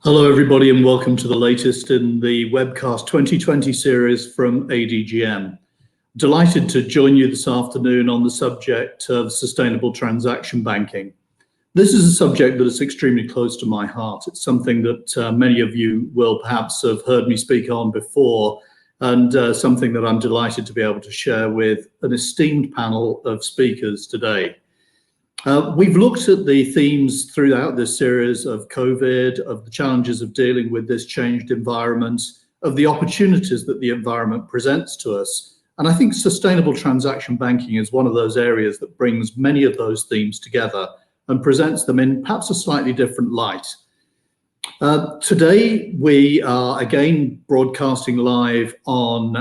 Hello, everybody, and welcome to the latest in the webcast 2020 series from ADGM. Delighted to join you this afternoon on the subject of sustainable transaction banking. This is a subject that is extremely close to my heart. It's something that many of you will perhaps have heard me speak on before, and something that I'm delighted to be able to share with an esteemed panel of speakers today. We've looked at the themes throughout this series of COVID, of the challenges of dealing with this changed environment, of the opportunities that the environment presents to us. And I think sustainable transaction banking is one of those areas that brings many of those themes together and presents them in perhaps a slightly different light. Today, we are again broadcasting live on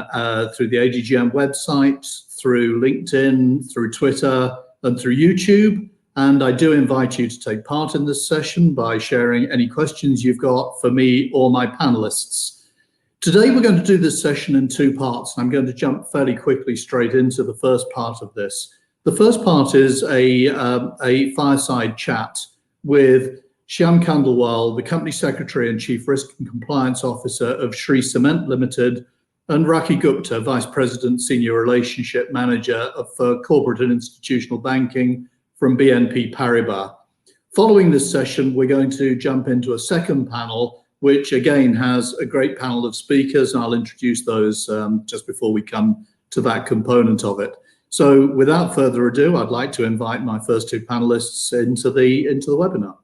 through the ADGM website, through LinkedIn, through Twitter, and through YouTube. And I do invite you to take part in this session by sharing any questions you've got for me or my panelists. Today, we're going to do this session in two parts. I'm going to jump fairly quickly straight into the first part of this. The first part is a fireside chat with Shyam Khandelwal, the Company Secretary and Chief Risk and Compliance Officer of Shree Cement Limited, and Raki Gupta, Vice President, Senior Relationship Manager for Corporate and Institutional Banking from BNP Paribas. Following this session, we're going to jump into a second panel, which again has a great panel of speakers, and I'll introduce those just before we come to that component of it. So without further ado, I'd like to invite my first two panelists into the webinar.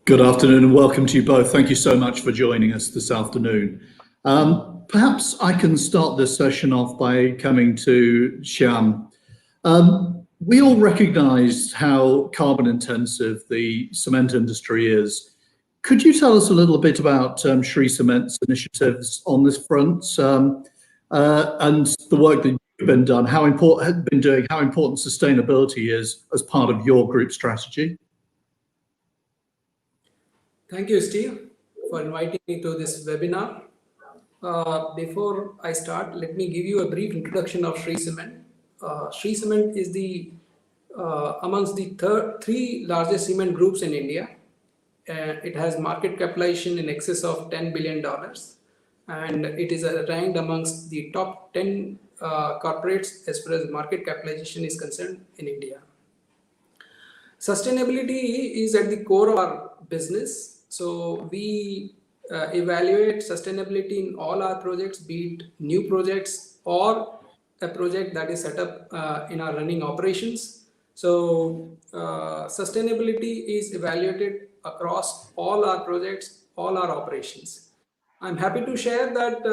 Good afternoon and welcome to you both. Thank you so much for joining us this afternoon. Perhaps I can start this session off by coming to Shyam. We all recognize how carbon intensive the cement industry is. Could you tell us a little bit about Shree Cement's initiatives on this front and the work that you've been doing, how important sustainability is as part of your group strategy? Thank you, Steve, for inviting me to this webinar. Before I start, let me give you a brief introduction of Shree Cement. Shree Cement is amongst the three largest cement groups in India. It has market capitalization in excess of $10 billion, and it is ranked amongst the top 10 corporates as far as market capitalization is concerned in India. Sustainability is at the core of our business. So we evaluate sustainability in all our projects, be it new projects or a project that is set up in our running operations. So sustainability is evaluated across all our projects, all our operations. I'm happy to share that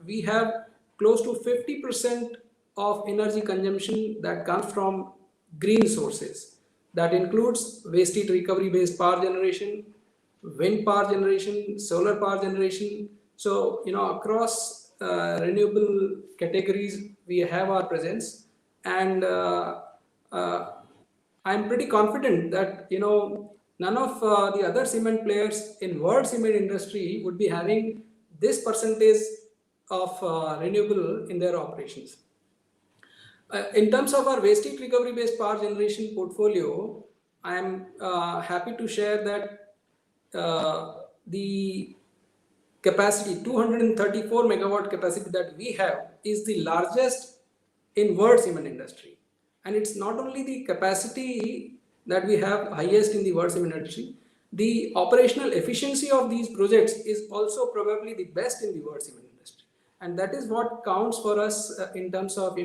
we have close to 50% of energy consumption that comes from green sources. That includes waste heat recovery based power generation, wind power generation, solar power generation. So, across renewable categories, we have our presence. And I'm pretty confident that, none of the other cement players in world cement industry would be having this percentage of renewable in their operations. In terms of our waste heat recovery based power generation portfolio, I am happy to share that the capacity, 234 megawatt capacity that we have is the largest in world cement industry. And it's not only the capacity that we have highest in the world cement industry, the operational efficiency of these projects is also probably the best in the world cement industry. And that is what counts for us in terms of,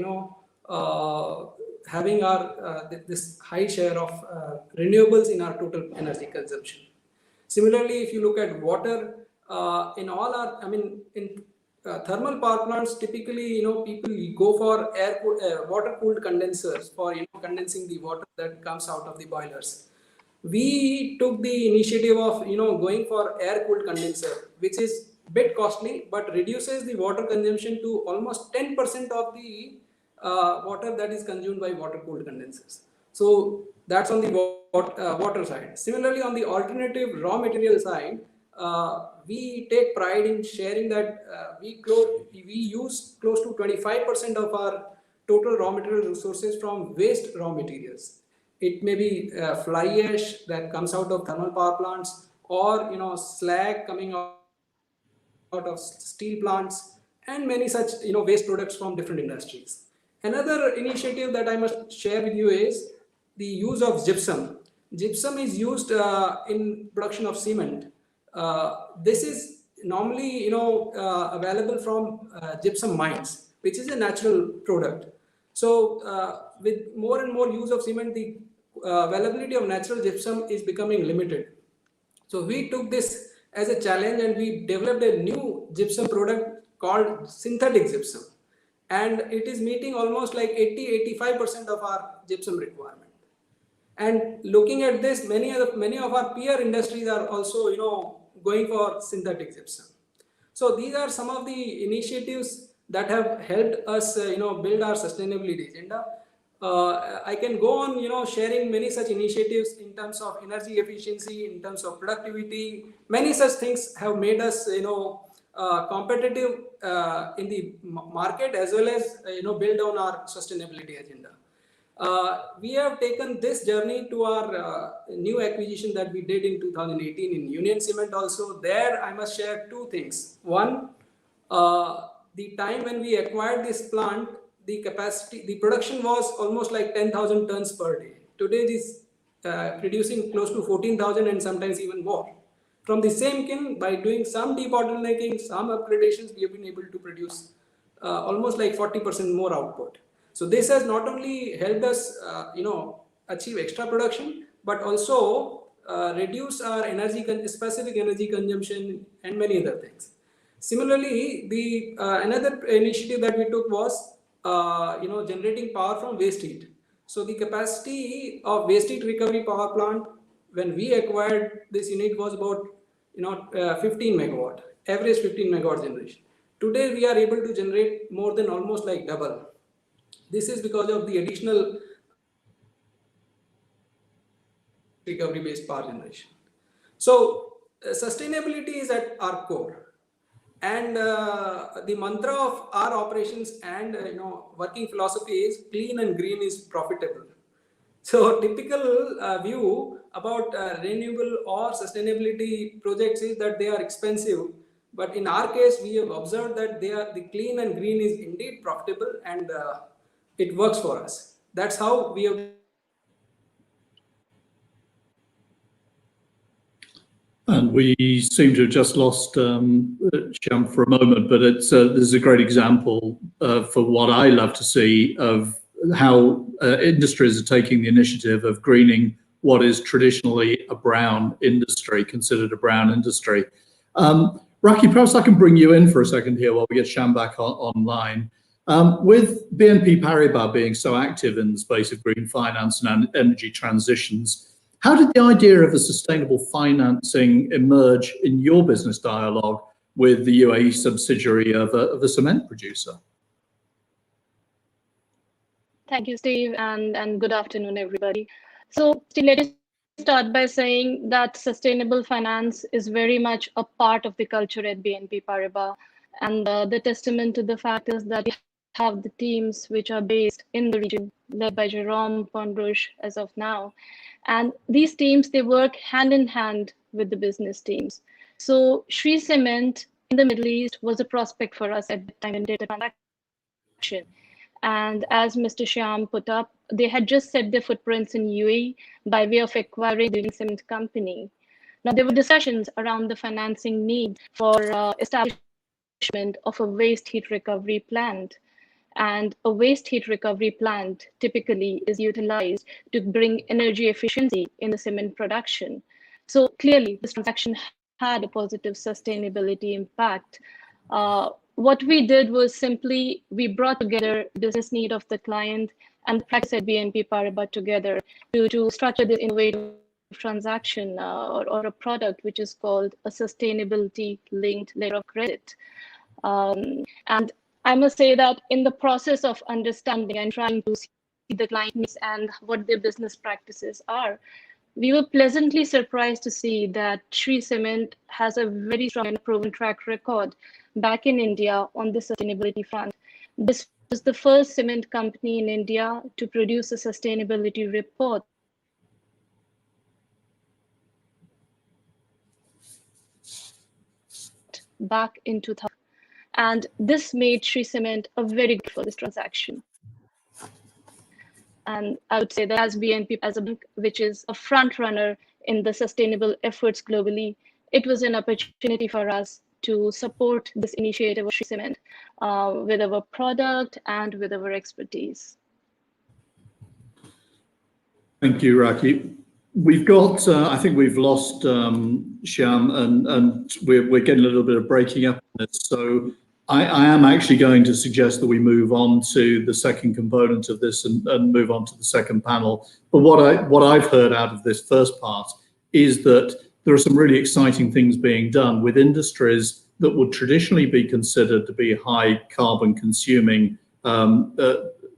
having our this high share of renewables in our total energy consumption. Similarly, if you look at water, in all our, in thermal power plants, typically, people go for water-cooled condensers for condensing the water that comes out of the boilers. We took the initiative of going for air-cooled condenser, which is a bit costly, but reduces the water consumption to almost 10% of the water that is consumed by water-cooled condensers. So That's on the water side. Similarly, on the alternative raw material side, we take pride in sharing that we use close to 25% of our total raw material resources from waste raw materials. It may be fly ash that comes out of thermal power plants, or slag coming out of steel plants, and many such waste products from different industries. Another initiative that I must share with you is the use of gypsum. Gypsum is used in production of cement. This is normally available from gypsum mines, which is a natural product. So with more and more use of cement, the availability of natural gypsum is becoming limited. So we took this as a challenge and we developed a new gypsum product called synthetic gypsum. And it is meeting almost like 80-85% of our gypsum requirement. And looking at this, many of our peer industries are also going for synthetic gypsum. So these are some of the initiatives that have helped us build our sustainability agenda. I can go on sharing many such initiatives in terms of energy efficiency, in terms of productivity. Many such things have made us competitive in the market, as well as build on our sustainability agenda. We have taken this journey to our new acquisition that we did in 2018 in Union Cement also. There I must share two things. One, the time when we acquired this plant, the production was almost like 10,000 tons per day. Today it is producing close to 14,000 and sometimes even more. From the same kiln, by doing some debottlenecking, some upgradations, we have been able to produce almost like 40% more output. So this has not only helped us, achieve extra production, but also reduce our specific energy consumption and many other things. Similarly, the another initiative that we took was, generating power from waste heat. So the capacity of waste heat recovery power plant when we acquired this unit was about 15 megawatt, average 15 megawatt generation. Today we are able to generate more than almost like double. This is because of the additional recovery based power generation. So sustainability is at our core. And the mantra of our operations and working philosophy is clean and green is profitable. So typical view about renewable or sustainability projects is that they are expensive. But in our case, we have observed that the clean and green is indeed profitable, and it works for us. That's how we have. And we seem to have just lost Shyam for a moment, but this is a great example for what I love to see of how industries are taking the initiative of greening what is traditionally a brown industry, considered a brown industry. Raki, perhaps I can bring you in for a second here while we get Shyam back online. With BNP Paribas being so active in the space of green finance and energy transitions, how did the idea of a sustainable financing emerge in your business dialogue with the UAE subsidiary of a cement producer? Thank you, Steve, and good afternoon, everybody. So let us start by saying that sustainable finance is very much a part of the culture at BNP Paribas. And the testament to the fact is that we have the teams which are based in the region, led by Jerome Pondrouche as of now. And these teams, they work hand in hand with the business teams. So Shri Cement in the Middle East was a prospect for us at the time when we did the transaction. And as Mr. Shyam put up, they had just set their footprints in UAE by way of acquiring the cement company. Now, there were discussions around the financing need for establishment of a waste heat recovery plant. And a waste heat recovery plant typically is utilized to bring energy efficiency in the cement production. So clearly, this transaction had a positive sustainability impact. What we did was simply, we brought together the business need of the client and the practice at BNP Paribas together to structure this innovative transaction or a product which is called a sustainability linked letter of credit. And I must say that in the process of understanding and trying to see the client needs and what their business practices are. We were pleasantly surprised to see that Shree Cement has a very strong and proven track record back in India on the sustainability front. This was the first cement company in India to produce a sustainability report back in 2000. And this made Shree Cement a very good for this transaction. And I would say that as BNP, as a bank, which is a front runner in the sustainable efforts globally, it was an opportunity for us to support this initiative of Shree Cement with our product and with our expertise. Thank you, Raki. We've got, I think we've lost Shyam, and we're getting a little bit of breaking up on this. So I am actually going to suggest that we move on to the second component of this and move on to the second panel. But what I've heard out of this first part is that there are some really exciting things being done with industries that would traditionally be considered to be high carbon consuming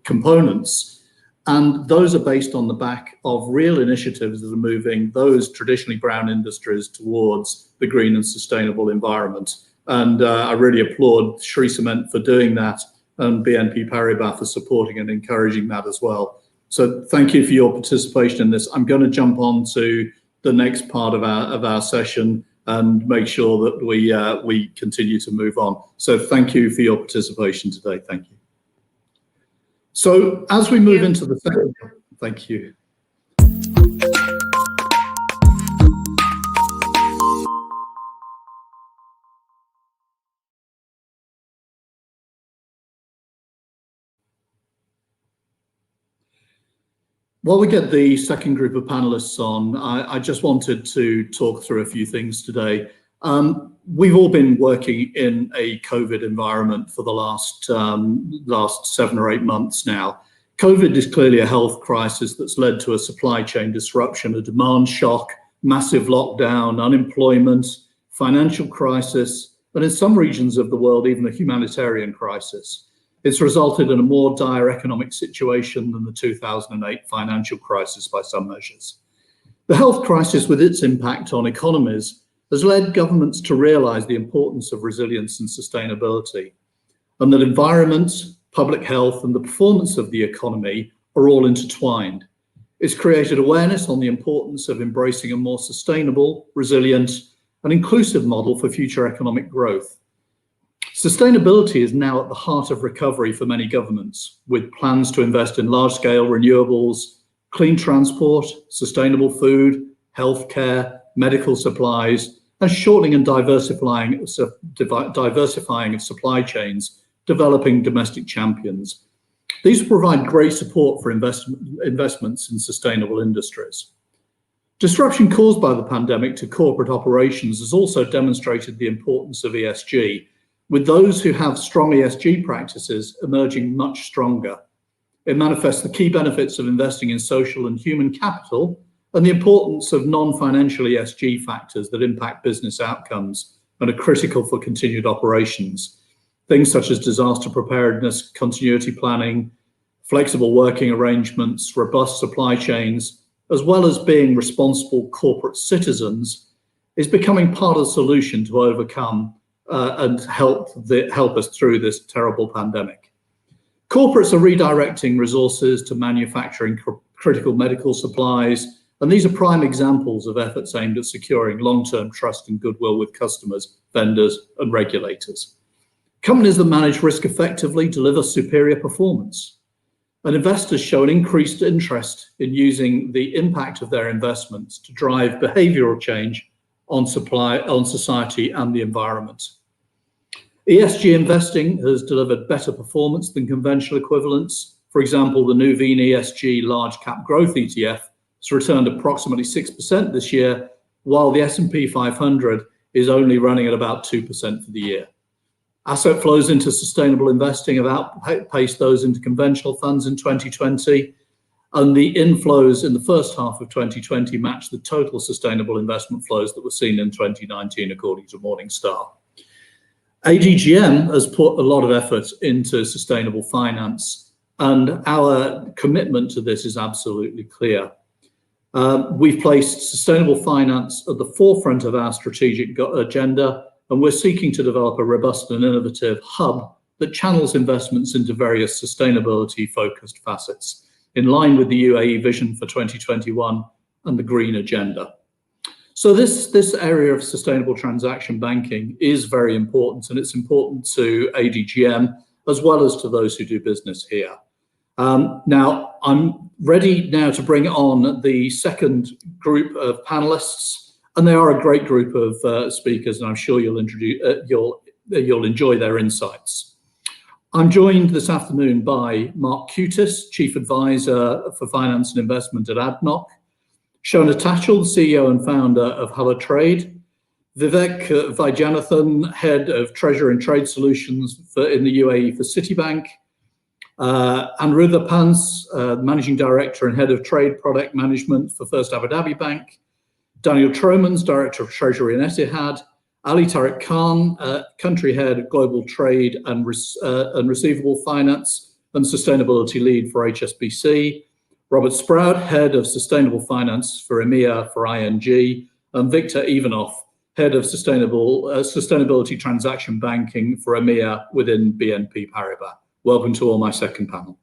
components. And those are based on the back of real initiatives that are moving those traditionally brown industries towards the green and sustainable environment. And I really applaud Shree Cement for doing that, and BNP Paribas for supporting and encouraging that as well. So thank you for your participation in this. I'm going to jump on to the next part of our session and make sure that we continue to move on. So thank you for your participation today. Thank you. So as we move into the second, thank you. While we get the second group of panelists on, I just wanted to talk through a few things today. We've all been working in a COVID environment for the last 7 or 8 months now. COVID is clearly a health crisis that's led to a supply chain disruption, a demand shock, massive lockdown, unemployment, financial crisis, and in some regions of the world, even a humanitarian crisis. It's resulted in a more dire economic situation than the 2008 financial crisis by some measures. The health crisis, with its impact on economies, has led governments to realise the importance of resilience and sustainability, and that environment, public health, and the performance of the economy are all intertwined. It's created awareness on the importance of embracing a more sustainable, resilient, and inclusive model for future economic growth. Sustainability is now at the heart of recovery for many governments, with plans to invest in large-scale renewables, clean transport, sustainable food, healthcare, medical supplies, and shortening and diversifying of supply chains, developing domestic champions. These will provide great support for investments in sustainable industries. Disruption caused by the pandemic to corporate operations has also demonstrated the importance of ESG, with those who have strong ESG practices emerging much stronger. It manifests the key benefits of investing in social and human capital and the importance of non-financial ESG factors that impact business outcomes and are critical for continued operations. Things such as disaster preparedness, continuity planning, flexible working arrangements, robust supply chains, as well as being responsible corporate citizens, is becoming part of the solution to overcome and help us through this terrible pandemic. Corporates are redirecting resources to manufacturing critical medical supplies, and these are prime examples of efforts aimed at securing long-term trust and goodwill with customers, vendors, and regulators. Companies that manage risk effectively deliver superior performance, and investors show an increased interest in using the impact of their investments to drive behavioral change on society and the environment. ESG investing has delivered better performance than conventional equivalents. For example, the Nuveen ESG Large Cap Growth ETF has returned approximately 6% this year, while the S&P 500 is only running at about 2% for the year. Asset flows into sustainable investing have outpaced those into conventional funds in 2020, and the inflows in the first half of 2020 matched the total sustainable investment flows that were seen in 2019, according to Morningstar. ADGM has put a lot of effort into sustainable finance, And our commitment to this is absolutely clear. We've placed sustainable finance at the forefront of our strategic agenda, and we're seeking to develop a robust and innovative hub that channels investments into various sustainability-focused facets, in line with the UAE vision for 2021 and the green agenda. So this area of sustainable transaction banking is very important, and it's important to ADGM as well as to those who do business here. Now, I'm ready now to bring on the second group of panelists, and they are a great group of speakers, and I'm sure you'll enjoy their insights. I'm joined this afternoon by Mark Cutis, Chief Advisor for Finance and Investment at ADNOC, Shona Tatchell, CEO and founder of Hala Trade, Vivek Vaidyanathan, Head of Treasury and Trade Solutions in the UAE for Citibank, Anuradha Pants, Managing Director and Head of Trade Product Management for First Abu Dhabi Bank, Daniel Tromans, Director of Treasury in Etihad, Ali Tariq Khan, Country Head of Global Trade and Receivable Finance and Sustainability Lead for HSBC, Robert Sprout, Head of Sustainable Finance for EMEA for ING, and Victor Ivanov, Head of Sustainability Transaction Banking for EMEA within BNP Paribas. Welcome to all my second panel.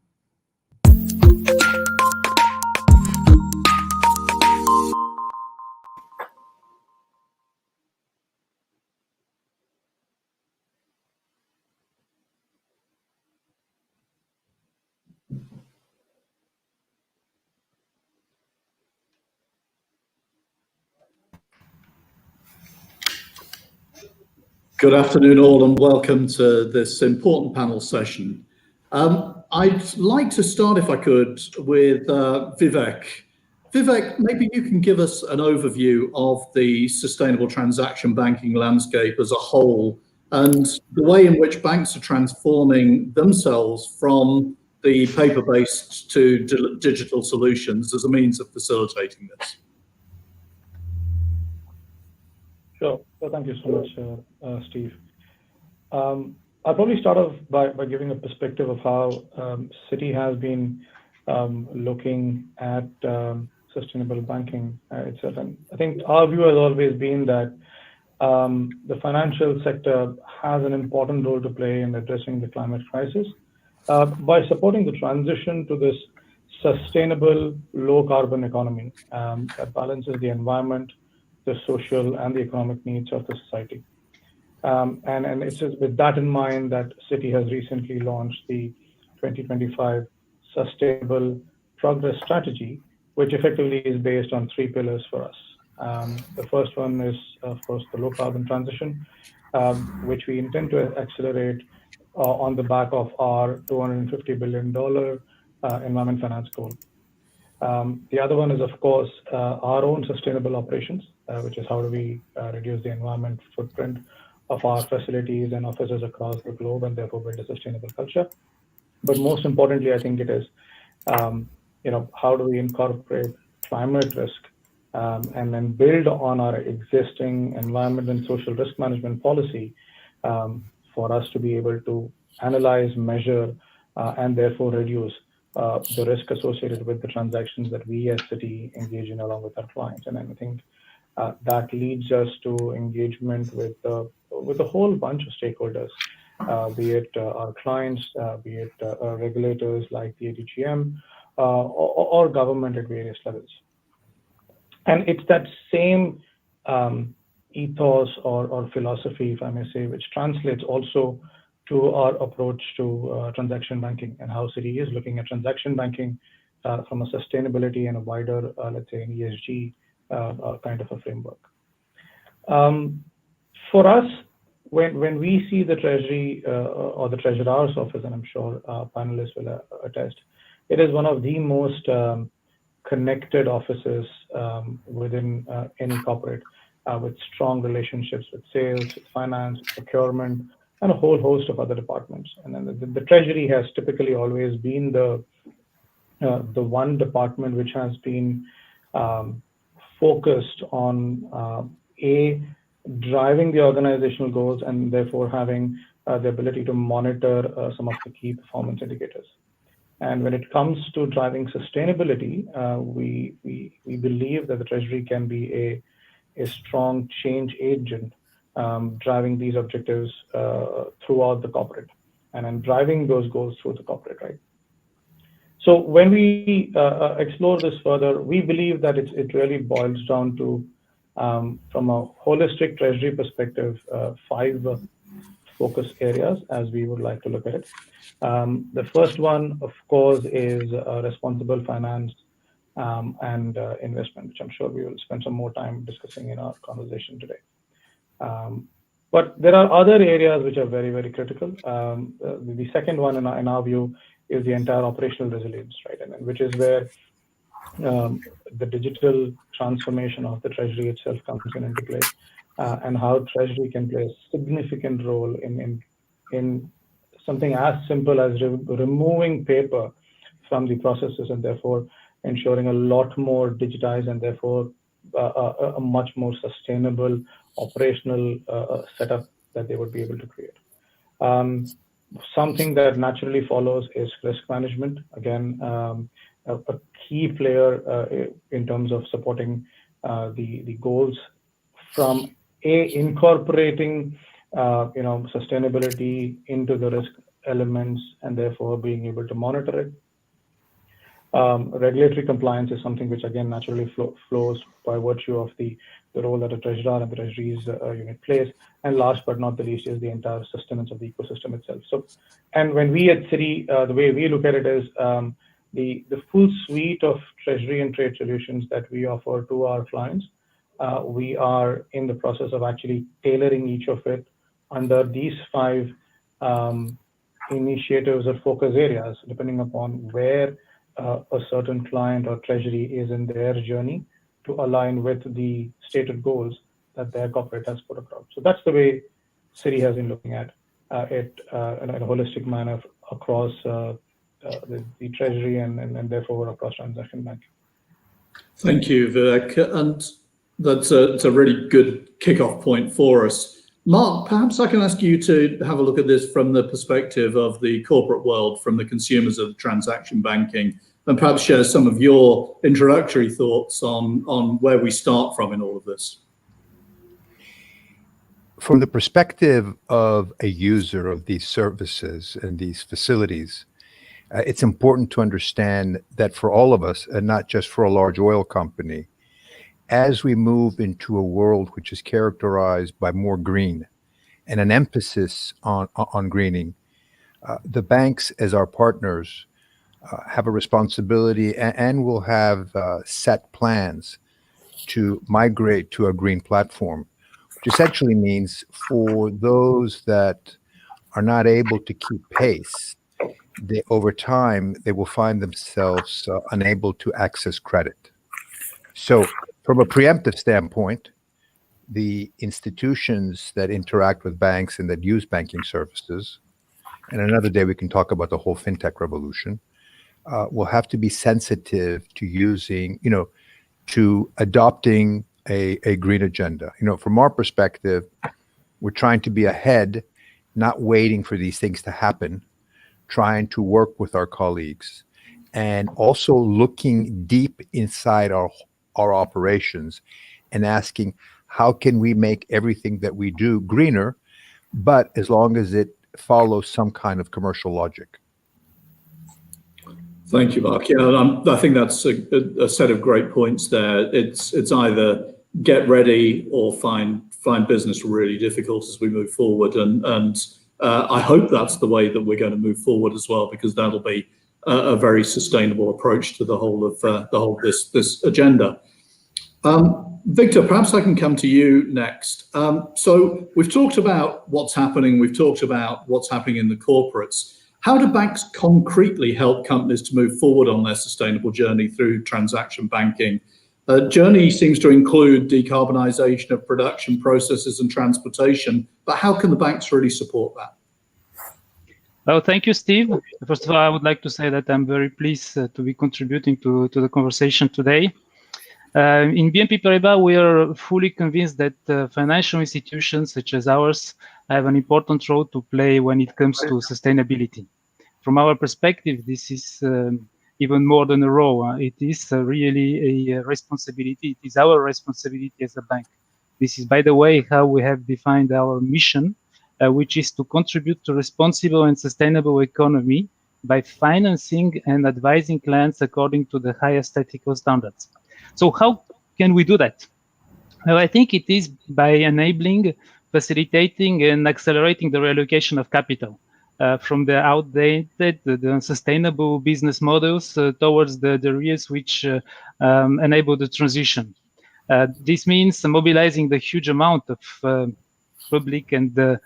Good afternoon all, and welcome to this important panel session. I'd like to start, if I could, with Vivek. Vivek, maybe you can give us an overview of the sustainable transaction banking landscape as a whole and the way in which banks are transforming themselves from the paper-based to digital solutions as a means of facilitating this. Sure. Well, thank you so much, Steve. I'll probably start off by giving a perspective of how Citi has been looking at sustainable banking itself. And I think our view has always been that the financial sector has an important role to play in addressing the climate crisis by supporting the transition to this sustainable, low-carbon economy that balances the environment, the social and the economic needs of the society. And it's just with that in mind that Citi has recently launched the 2025 Sustainable Progress Strategy, which effectively is based on 3 pillars for us. The first one is, of course, the low carbon transition, which we intend to accelerate on the back of our $250 billion environment finance goal. The other one is, of course, our own sustainable operations, which is how do we reduce the environment footprint of our facilities and offices across the globe and therefore build a sustainable culture. But most importantly, I think it is, how do we incorporate climate risk and then build on our existing environment and social risk management policy for us to be able to analyze, measure, and therefore reduce the risk associated with the transactions that we as Citi engage in along with our clients. And I think that leads us to engagement with a whole bunch of stakeholders, be it our clients, be it regulators like the ADGM, or government at various levels. And it's that same ethos or philosophy, if I may say, which translates also to our approach to transaction banking and how Citi is looking at transaction banking from a sustainability and a wider, let's say, an ESG kind of a framework. For us, when we see the Treasury or the Treasurer's office, and I'm sure panelists will attest, it is one of the most connected offices within any corporate, with strong relationships with sales, with finance, with procurement, and a whole host of other departments. And then the Treasury has typically always been the one department which has been focused on driving the organizational goals and therefore having the ability to monitor some of the key performance indicators. And when it comes to driving sustainability, we believe that the Treasury can be a strong change agent driving these objectives throughout the corporate and then driving those goals through the corporate, right? So when we explore this further, we believe that it really boils down to, from a holistic Treasury perspective, 5 focus areas as we would like to look at it. The first one, of course, is responsible finance and investment, which I'm sure we will spend some more time discussing in our conversation today. But there are other areas which are very, very critical. The second one, in our view, is the entire operational resilience, right? And which is where the digital transformation of the Treasury itself comes into play, and how Treasury can play a significant role in something as simple as removing paper from the processes and therefore ensuring a lot more digitized and therefore a much more sustainable operational setup that they would be able to create. Something that naturally follows is risk management. Again, a key player in terms of supporting the goals from incorporating sustainability into the risk elements and therefore being able to monitor it. Regulatory compliance is something which again naturally flows by virtue of the role that a treasurer and the Treasury's unit plays. And last but not the least is the entire sustenance of the ecosystem itself. So, and when we at Citi, the way we look at it is the full suite of Treasury and trade solutions that we offer to our clients. We are in the process of actually tailoring each of it under these 5 initiatives or focus areas, depending upon where a certain client or Treasury is in their journey to align with the stated goals that their corporate has put across. So that's the way Citi has been looking at it in a holistic manner across the Treasury and therefore across transaction banking. Thank you, Vivek. And that's a really good kickoff point for us. Mark, perhaps I can ask you to have a look at this from the perspective of the corporate world, from the consumers of transaction banking, and perhaps share some of your introductory thoughts on where we start from in all of this. From the perspective of a user of these services and these facilities, it's important to understand that for all of us, and not just for a large oil company, as we move into a world which is characterized by more green and an emphasis on greening, the banks as our partners have a responsibility and will have set plans to migrate to a green platform, which essentially means for those that are not able to keep pace, over time, they will find themselves unable to access credit. So from a preemptive standpoint, the institutions that interact with banks and that use banking services, and another day we can talk about the whole fintech revolution, will have to be sensitive to using, to adopting a green agenda. From our perspective, we're trying to be ahead, not waiting for these things to happen, trying to work with our colleagues, and also looking deep inside our operations and asking, how can we make everything that we do greener, but as long as it follows some kind of commercial logic? Thank you, Mark. Yeah, I think that's a set of great points there. It's either get ready or find business really difficult as we move forward, and I hope that's the way that we're going to move forward as well, because that'll be a very sustainable approach to the whole of this agenda. Victor, perhaps I can come to you next. So we've talked about what's happening. We've talked about what's happening in the corporates. How do banks concretely help companies to move forward on their sustainable journey through transaction banking? Journey seems to include decarbonisation of production processes and transportation, but how can the banks really support that? Well, thank you, Steve. First of all, I would like to say that I'm very pleased to be contributing to the conversation today. In BNP Paribas, we are fully convinced that financial institutions such as ours have an important role to play when it comes to sustainability. from our perspective, this is even more than a role. It is really a responsibility. It is our responsibility as a bank. This is, by the way, how we have defined our mission, which is to contribute to responsible and sustainable economy by financing and advising clients according to the highest ethical standards. So how can we do that? Well, I think it is by enabling, facilitating, and accelerating the reallocation of capital from the outdated, the unsustainable business models towards the areas which enable the transition. This means mobilizing the huge amount of public and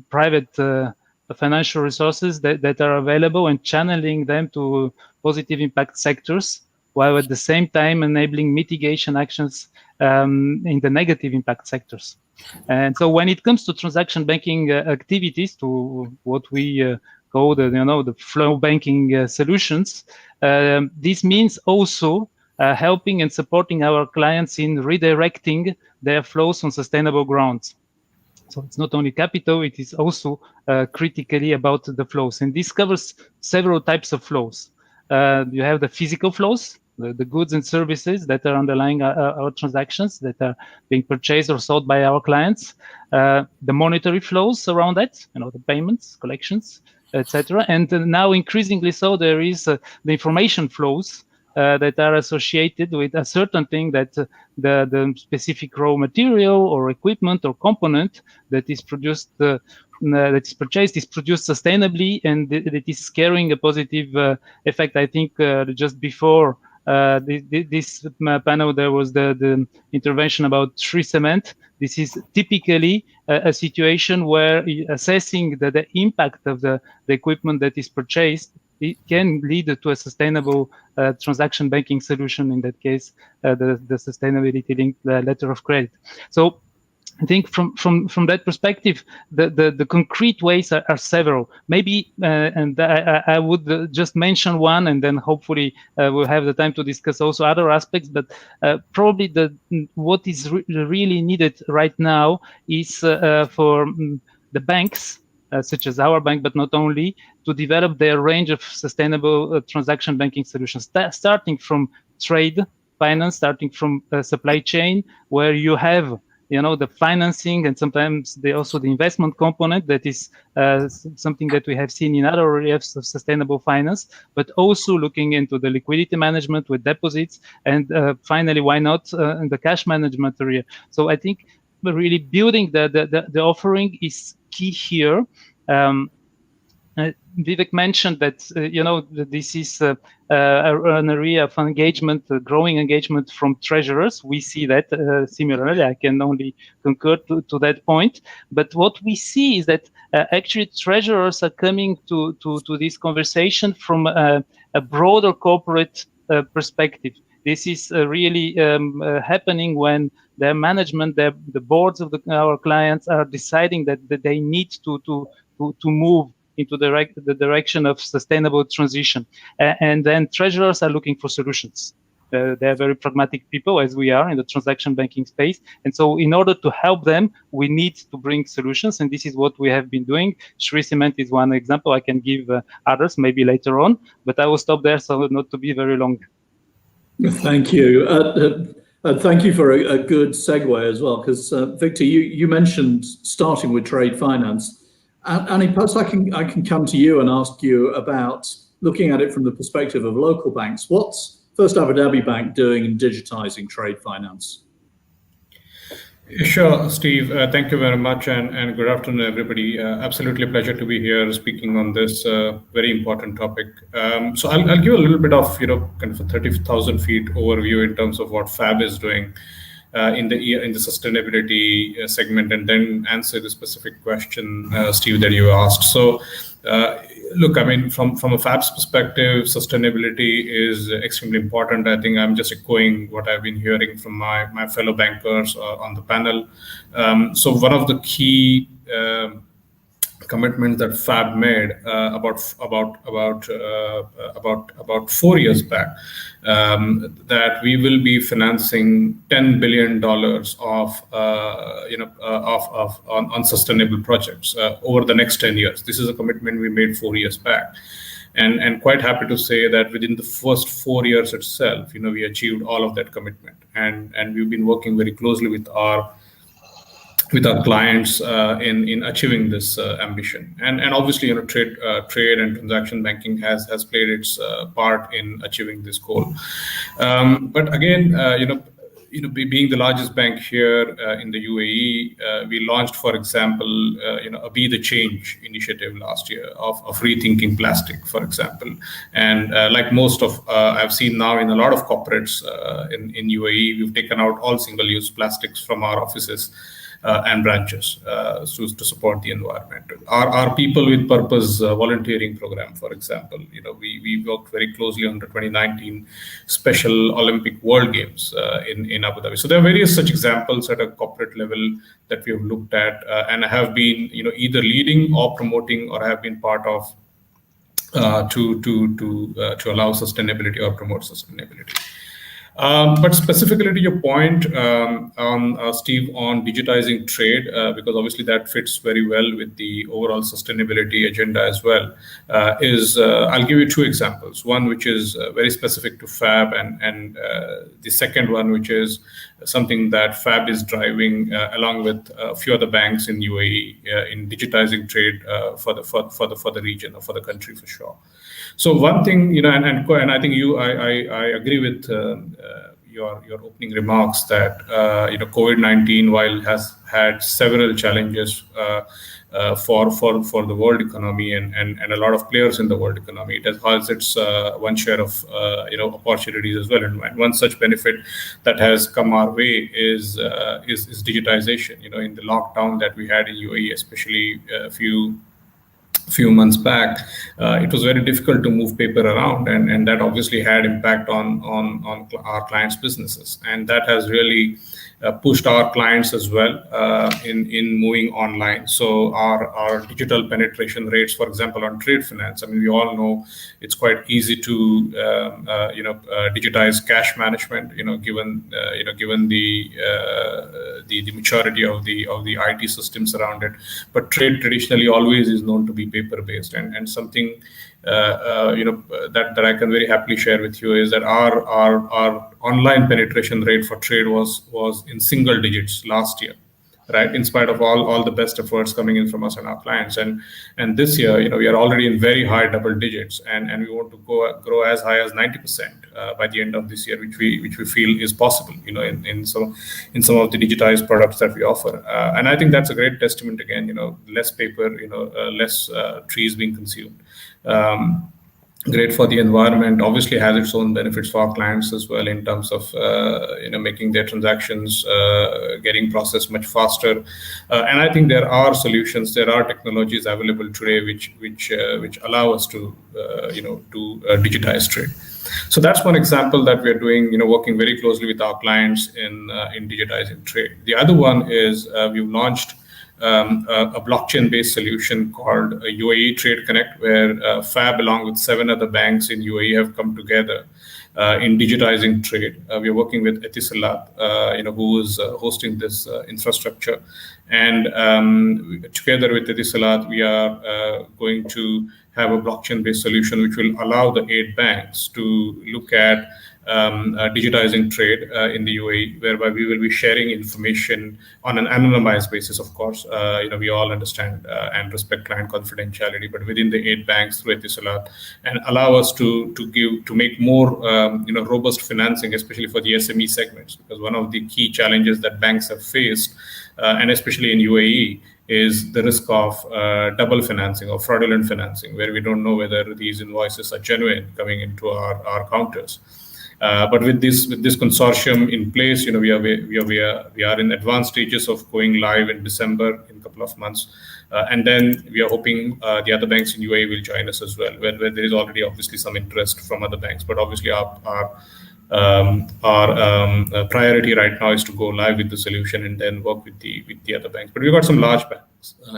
private financial resources that are available and channeling them to positive impact sectors, while at the same time enabling mitigation actions in the negative impact sectors. And so when it comes to transaction banking activities, to what we call the flow banking solutions, this means also helping and supporting our clients in redirecting their flows on sustainable grounds. So it's not only capital, it is also critically about the flows. And this covers several types of flows. You have the physical flows, the goods and services that are underlying our transactions that are being purchased or sold by our clients. The monetary flows around that, the payments, collections, etc. And now increasingly so, there is the information flows that are associated with a certain thing that the specific raw material or equipment or component that is produced, that is purchased, is produced sustainably, and that is carrying a positive effect. I think just before this panel, there was the intervention about Sri Cement. This is typically a situation where assessing the impact of the equipment that is purchased, it can lead to a sustainable transaction banking solution, in that case, the sustainability linked letter of credit. So I think from that perspective, the concrete ways are several. Maybe, and I would just mention one, and then hopefully we'll have the time to discuss also other aspects. But probably what is really needed right now is for the banks, such as our bank, but not only, to develop their range of sustainable transaction banking solutions, starting from trade finance, starting from supply chain, where you have the financing and sometimes also the investment component that is something that we have seen in other areas of sustainable finance, but also looking into the liquidity management with deposits, and finally, why not in the cash management area. So I think really building the offering is key here. Vivek mentioned that this is an area of engagement, growing engagement from treasurers. We see that similarly. I can only concur to that point. But what we see is that actually treasurers are coming to this conversation from a broader corporate perspective. This is really happening when their management, the boards of our clients are deciding that they need to move into the direction of sustainable transition. And then treasurers are looking for solutions. They're very pragmatic people, as we are in the transaction banking space. And so in order to help them, we need to bring solutions. And this is what we have been doing. Sri Cement is one example. I can give others maybe later on, but I will stop there so not to be very long. Thank you. Thank you for a good segue as well, because Victor, you mentioned starting with trade finance. Annie, perhaps I can come to you and ask you about looking at it from the perspective of local banks. What's First Abu Dhabi Bank doing in digitizing trade finance? Sure, Steve. Thank you very much, and good afternoon, everybody. Absolutely a pleasure to be here speaking on this very important topic. So I'll give a little bit of kind of a 30,000 feet overview in terms of what FAB is doing in the sustainability segment, and then answer the specific question, Steve, that you asked. So, look, I mean, from a FAB's perspective, sustainability is extremely important. I think I'm just echoing what I've been hearing from my fellow bankers on the panel. So one of the key commitments that Fab made about 4 years back, that we will be financing $10 billion on sustainable projects over the next 10 years. This is a commitment we made 4 years back. And quite happy to say that within the first 4 years itself, we achieved all of that commitment. And we've been working very closely with our clients in achieving this ambition. And obviously, trade and transaction banking has played its part in achieving this goal. But again, being the largest bank here in the UAE, we launched, for example, a Be the Change initiative last year of rethinking plastic, for example. And like most of, I've seen now in a lot of corporates in UAE, we've taken out all single-use plastics from our offices and branches to support the environment. Our People with Purpose volunteering program, for example, we worked very closely on the 2019 Special Olympic World Games in Abu Dhabi. So there are various such examples at a corporate level that we have looked at and have been, either leading or promoting, or have been part of to allow sustainability or promote sustainability. But specifically to your point, Steve, on digitizing trade, because obviously that fits very well with the overall sustainability agenda as well, I'll give you two examples. One which is very specific to Fab, and the second one which is something that Fab is driving along with a few other banks in UAE in digitizing trade for the region or for the country for sure. So one thing, and I think I agree with your opening remarks that COVID-19, while has had several challenges for the world economy and a lot of players in the world economy, it has its one share of opportunities as well. And one such benefit that has come our way is digitization. In the lockdown that we had in UAE, especially a few months back, it was very difficult to move paper around, and that obviously had impact on our clients' businesses, and that has really pushed our clients as well in moving online. So our digital penetration rates, for example, on trade finance, I mean, we all know it's quite easy to digitize cash management, given the maturity of the IT systems around it. But trade traditionally always is known to be paper based, and something that I can very happily share with you is that our online penetration rate for trade was in single digits last year, right? In spite of all the best efforts coming in from us and our clients, and this year, we are already in very high double digits, and we want to grow as high as 90% by the end of this year, which we feel is possible, in some of the digitized products that we offer, and I think that's a great testament again, less paper, less trees being consumed. Great for the environment, obviously has its own benefits for our clients as well in terms of making their transactions getting processed much faster, and I think there are solutions, there are technologies available today which allow us to digitize trade. So that's one example that we're doing, working very closely with our clients in digitizing trade. The other one is we've launched a blockchain-based solution called UAE Trade Connect, where Fab, along with 7 other banks in UAE, have come together in digitizing trade. We're working with Etihad, who is hosting this infrastructure, and together with Etihad, we are going to have a blockchain-based solution which will allow the 8 banks to look at digitizing trade in the UAE, whereby we will be sharing information on an anonymized basis, of course. We all understand and respect client confidentiality, but within the 8 banks through Etihad, and allow us to make more robust financing, especially for the SME segments, because one of the key challenges that banks have faced, and especially in UAE, is the risk of double financing or fraudulent financing, where we don't know whether these invoices are genuine coming into our counters. But with this consortium in place, we are in advanced stages of going live in December in a couple of months, and then we are hoping the other banks in UAE will join us as well, where there is already obviously some interest from other banks. But obviously our priority right now is to go live with the solution and then work with the other banks. But we've got some large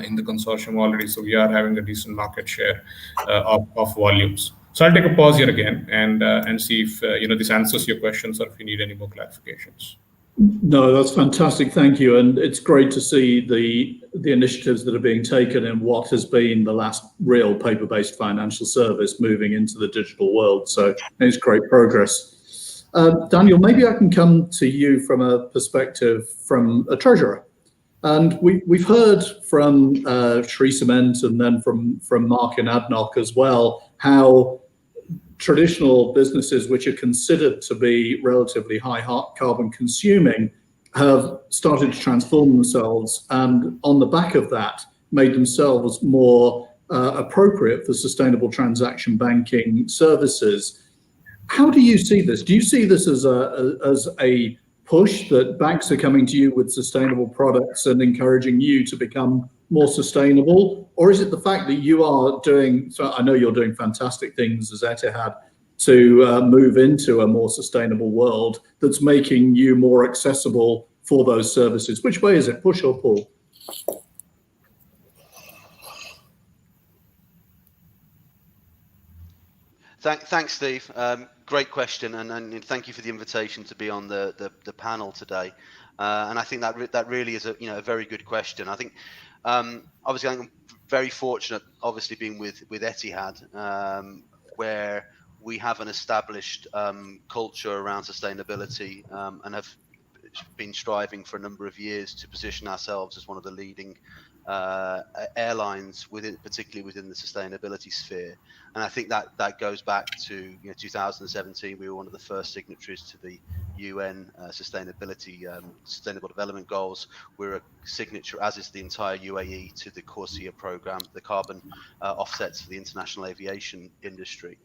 in the consortium already, so we are having a decent market share of volumes. So I'll take a pause here again and see if this answers your questions or if you need any more clarifications. No, that's fantastic. Thank you. And it's great to see the initiatives that are being taken in what has been the last real paper-based financial service moving into the digital world. So it's great progress. Daniel, maybe I can come to you from a perspective from a treasurer. And we've heard from Sri Cement and then from Mark and Adnoc as well, how traditional businesses which are considered to be relatively high carbon consuming have started to transform themselves, and on the back of that made themselves more appropriate for sustainable transaction banking services. How do you see this? Do you see this as a push that banks are coming to you with sustainable products and encouraging you to become more sustainable? Or is it the fact that you are doing, so I know you're doing fantastic things as Etihad to move into a more sustainable world that's making you more accessible for those services? Which way is it, push or pull? Thanks, Steve. Great question, and thank you for the invitation to be on the panel today. And I think that really is a very good question. I think obviously I'm very fortunate, obviously being with Etihad, where we have an established culture around sustainability and have been striving for a number of years to position ourselves as one of the leading airlines particularly within the sustainability sphere. And I think that goes back to 2017. We were one of the first signatories to the UN Sustainable Development Goals. We're a signature, as is the entire UAE, to the CORSIA program, the carbon offsets for the international aviation industry.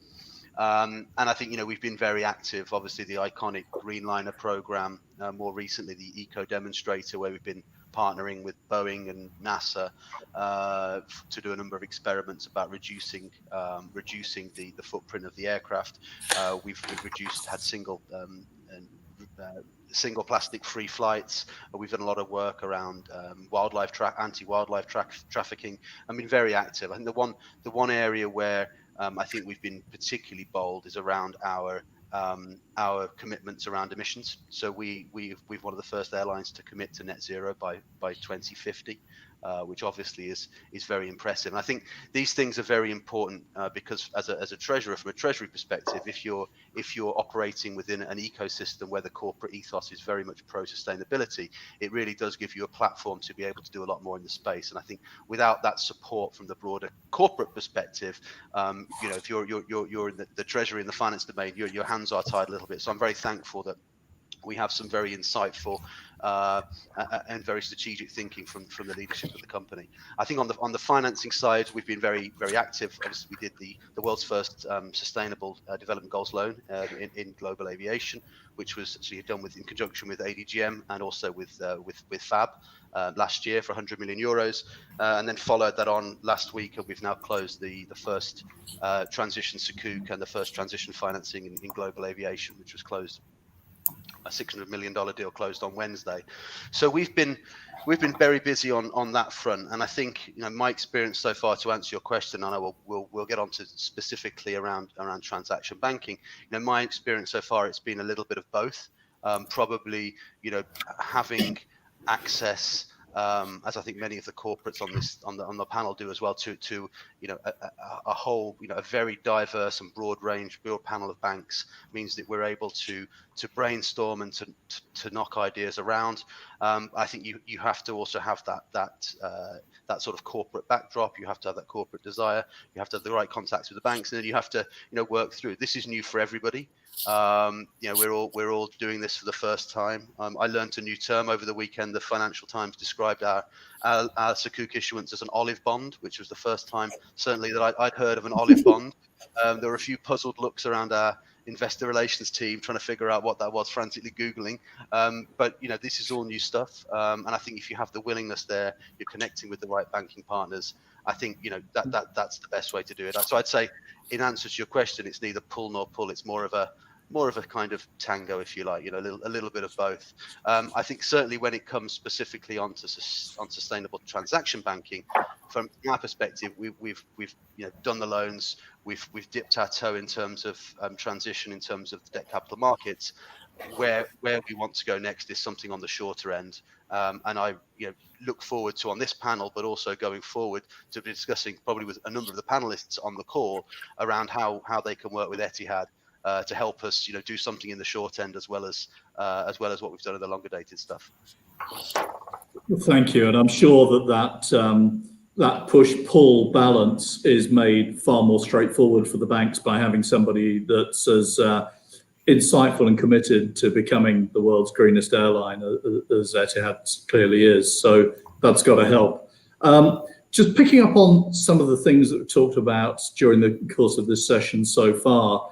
And I think we've been very active. Obviously, the iconic Greenliner program, more recently the Eco Demonstrator, where we've been partnering with Boeing and NASA to do a number of experiments about reducing the footprint of the aircraft. We've had single plastic-free flights. We've done a lot of work around anti-wildlife trafficking. I mean, very active. I think the one area where I think we've been particularly bold is around our commitments around emissions. So we're one of the first airlines to commit to net zero by 2050, which obviously is very impressive. And I think these things are very important because as a treasurer, from a treasury perspective, if you're operating within an ecosystem where the corporate ethos is very much pro sustainability, it really does give you a platform to be able to do a lot more in the space. And I think without that support from the broader corporate perspective, if you're in the treasury and the finance domain, your hands are tied a little bit. So I'm very thankful that we have some very insightful and very strategic thinking from the leadership of the company. I think on the financing side, we've been very, very active. Obviously, we did the world's first sustainable development goals loan in global aviation, which was actually done in conjunction with ADGM and also with FAB last year for 100 million euros, and then followed that on last week, and we've now closed the first transition sukuk and the first transition financing in global aviation, which was closed. A $600 million deal closed on Wednesday. So we've been very busy on that front, and I think my experience so far, to answer your question, and we'll get on to specifically around transaction banking. My experience so far, it's been a little bit of both. Probably having access, as I think many of the corporates on the panel do as well, to a whole a very diverse and broad panel of banks, means that we're able to brainstorm and to knock ideas around. I think you have to also have that sort of corporate backdrop. You have to have that corporate desire. You have to have the right contacts with the banks, and then you have to work through. This is new for everybody. We're all doing this for the first time. I learned a new term over the weekend. The Financial Times described our sukuk issuance as an olive bond, which was the first time certainly that I'd heard of an olive bond. There were a few puzzled looks around our investor relations team trying to figure out what that was, frantically Googling. But this is all new stuff. And I think if you have the willingness there, you're connecting with the right banking partners, I think that's the best way to do it. So I'd say, in answer to your question, it's neither pull nor pull. It's more of a more of a kind of tango, if you like, you know, a little bit of both. I think certainly when it comes specifically on sustainable transaction banking, from our perspective, we've you know, done the loans, we've dipped our toe in terms of transition in terms of the debt capital markets. Where we want to go next is something on the shorter end, and I look forward to, on this panel, but also going forward, to be discussing probably with a number of the panelists on the call around how they can work with Etihad to help us do something in the short end as well as what we've done in the longer dated stuff. Well, thank you, and I'm sure that push-pull balance is made far more straightforward for the banks by having somebody that's as insightful and committed to becoming the world's greenest airline as Etihad clearly is. So that's got to help. Just picking up on some of the things that we've talked about during the course of this session so far,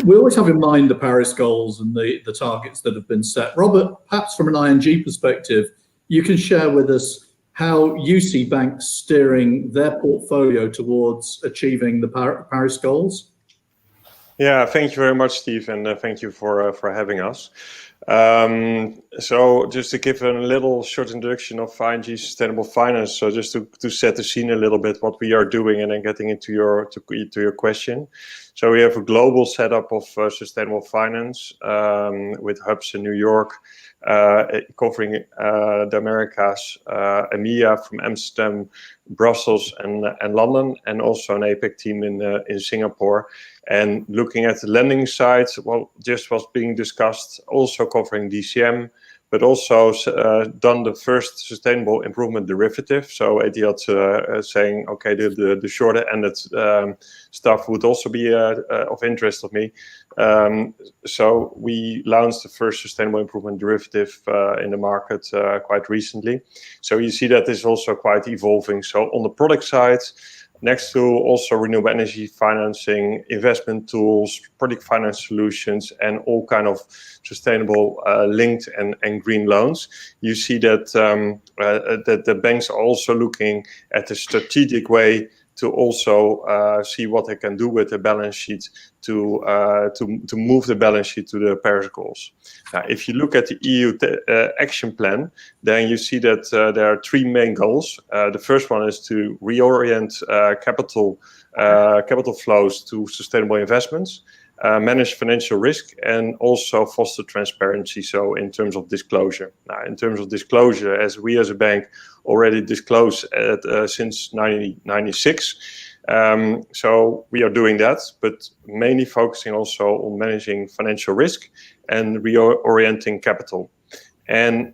we always have in mind the Paris goals and the targets that have been set. Robert, perhaps from an ING perspective, you can share with us how you see banks steering their portfolio towards achieving the Paris goals. Yeah, thank you very much, Steve, and thank you for having us. So just to give a little short introduction of ING Sustainable Finance, so just to set the scene a little bit, what we are doing, and then getting into your question. So we have a global setup of sustainable finance with hubs in New York, covering the Americas, EMEA from Amsterdam, Brussels, and London, and also an APEC team in Singapore. And looking at the lending side, well, just was being discussed, also covering DCM, but also done the first sustainable improvement derivative. So Etihad saying, okay, the shorter ended stuff would also be of interest of me. So we launched the first sustainable improvement derivative in the market quite recently. So you see that is also quite evolving. So on the product side, next to also renewable energy financing, investment tools, project finance solutions, and all kind of sustainable linked and green loans, you see that that the banks are also looking at a strategic way to also see what they can do with the balance sheet to move the balance sheet to the Paris goals. Now, if you look at the EU action plan, then you see that there are three main goals. The first one is to reorient capital flows to sustainable investments, manage financial risk, and also foster transparency. So in terms of disclosure. Now, in terms of disclosure, as we as a bank already disclose since 1996, so we are doing that, but mainly focusing also on managing financial risk and reorienting capital. And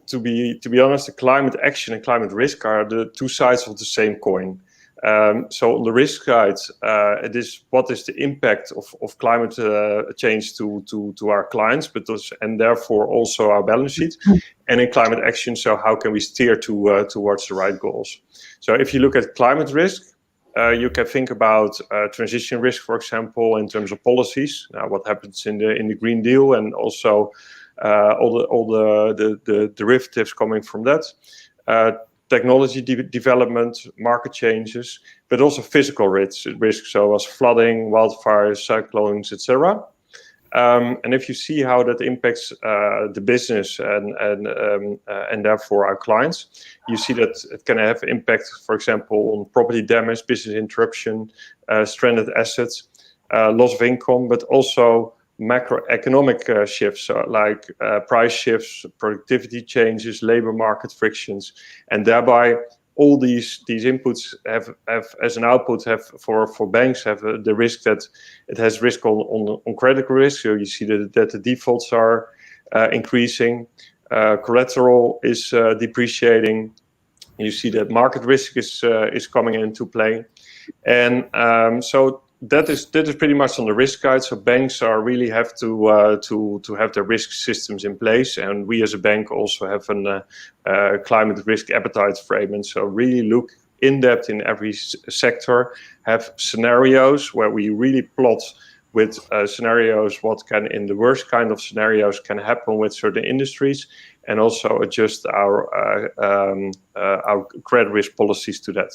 to be honest, the climate action and climate risk are the two sides of the same coin. So on the risk side, it is what is the impact of climate change to our clients, and therefore also our balance sheet. And in climate action, so how can we steer towards the right goals? So if you look at climate risk, you can think about transition risk, for example, in terms of policies. Now, what happens in the Green Deal, and also all the derivatives coming from that. Technology development, market changes, but also physical risk, so as flooding, wildfires, cyclones, etc. And if you see how that impacts the business and therefore our clients, you see that it can have impact, for example, on property damage, business interruption, stranded assets, loss of income, but also macroeconomic shifts, like price shifts, productivity changes, labor market frictions, and thereby all these inputs have as an output for banks have the risk that it has risk on credit risk. So you see that the defaults are increasing, collateral is depreciating. You see that market risk is coming into play, and so that is pretty much on the risk side. So banks are really have to have their risk systems in place, and we as a bank also have a climate risk appetite framework. So really look in depth in every sector, have scenarios where we really plot with scenarios what can, in the worst kind of scenarios, can happen with certain industries, and also adjust our credit risk policies to that.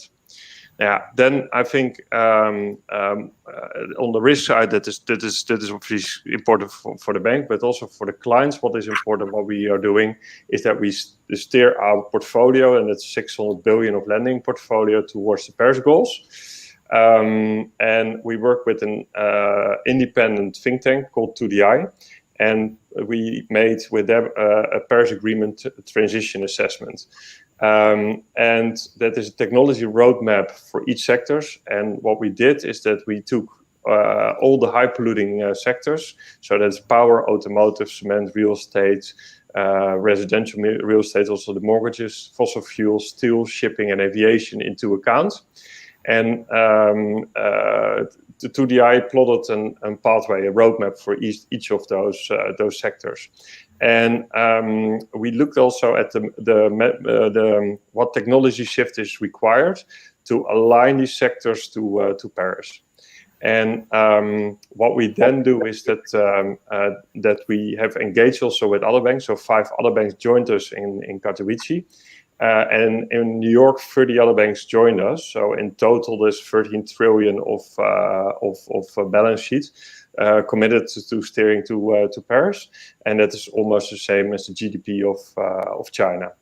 Then I think on the risk side, that is obviously important for the bank, but also for the clients. What is important, what we are doing, is that we steer our portfolio, and it's 600 billion of lending portfolio, towards the Paris goals. And we work with an independent think tank called 2DI, and we made with them a Paris Agreement transition assessment. And that is a technology roadmap for each sectors. And what we did is that we took all the high polluting sectors, so that's power, automotive, cement, real estate, residential real estate, also the mortgages, fossil fuels, steel, shipping, and aviation into account. And the 2DI plotted a pathway, a roadmap for each of those sectors. And we looked also at what technology shift is required to align these sectors to Paris. And what we then do is that we have engaged also with other banks. So 5 other banks joined us in Katowice. And in New York, 30 other banks joined us. So in total, there's 13 trillion of balance sheets committed to steering to Paris, and that is almost the same as the GDP of China.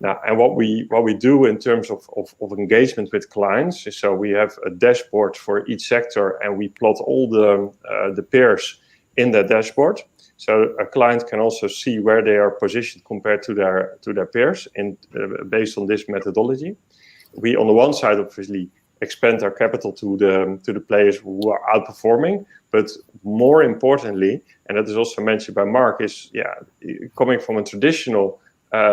Now, and what we do in terms of engagement with clients is, so we have a dashboard for each sector, and we plot all the peers in that dashboard. So a client can also see where they are positioned compared to their peers, and based on this methodology. We, on the one side, obviously expand our capital to the players who are outperforming, but more importantly, and that is also mentioned by Mark, is coming from a traditional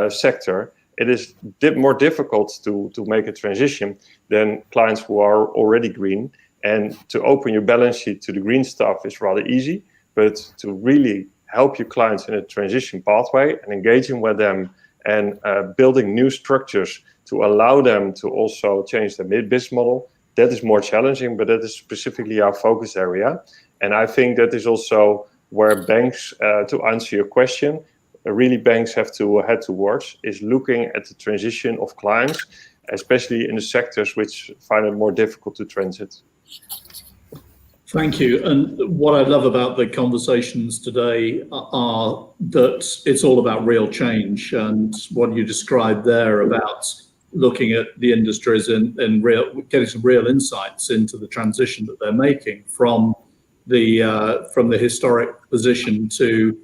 sector, it is more difficult to make a transition than clients who are already green. And to open your balance sheet to the green stuff is rather easy, but to really help your clients in a transition pathway and engaging with them and building new structures to allow them to also change their business model, that is more challenging, but that is specifically our focus area. And I think that is also where banks, to answer your question, really banks have to head towards, is looking at the transition of clients, especially in the sectors which find it more difficult to transit. Thank you. And what I love about the conversations today are that it's all about real change, and what you described there about looking at the industries and getting some real insights into the transition that they're making from the historic position to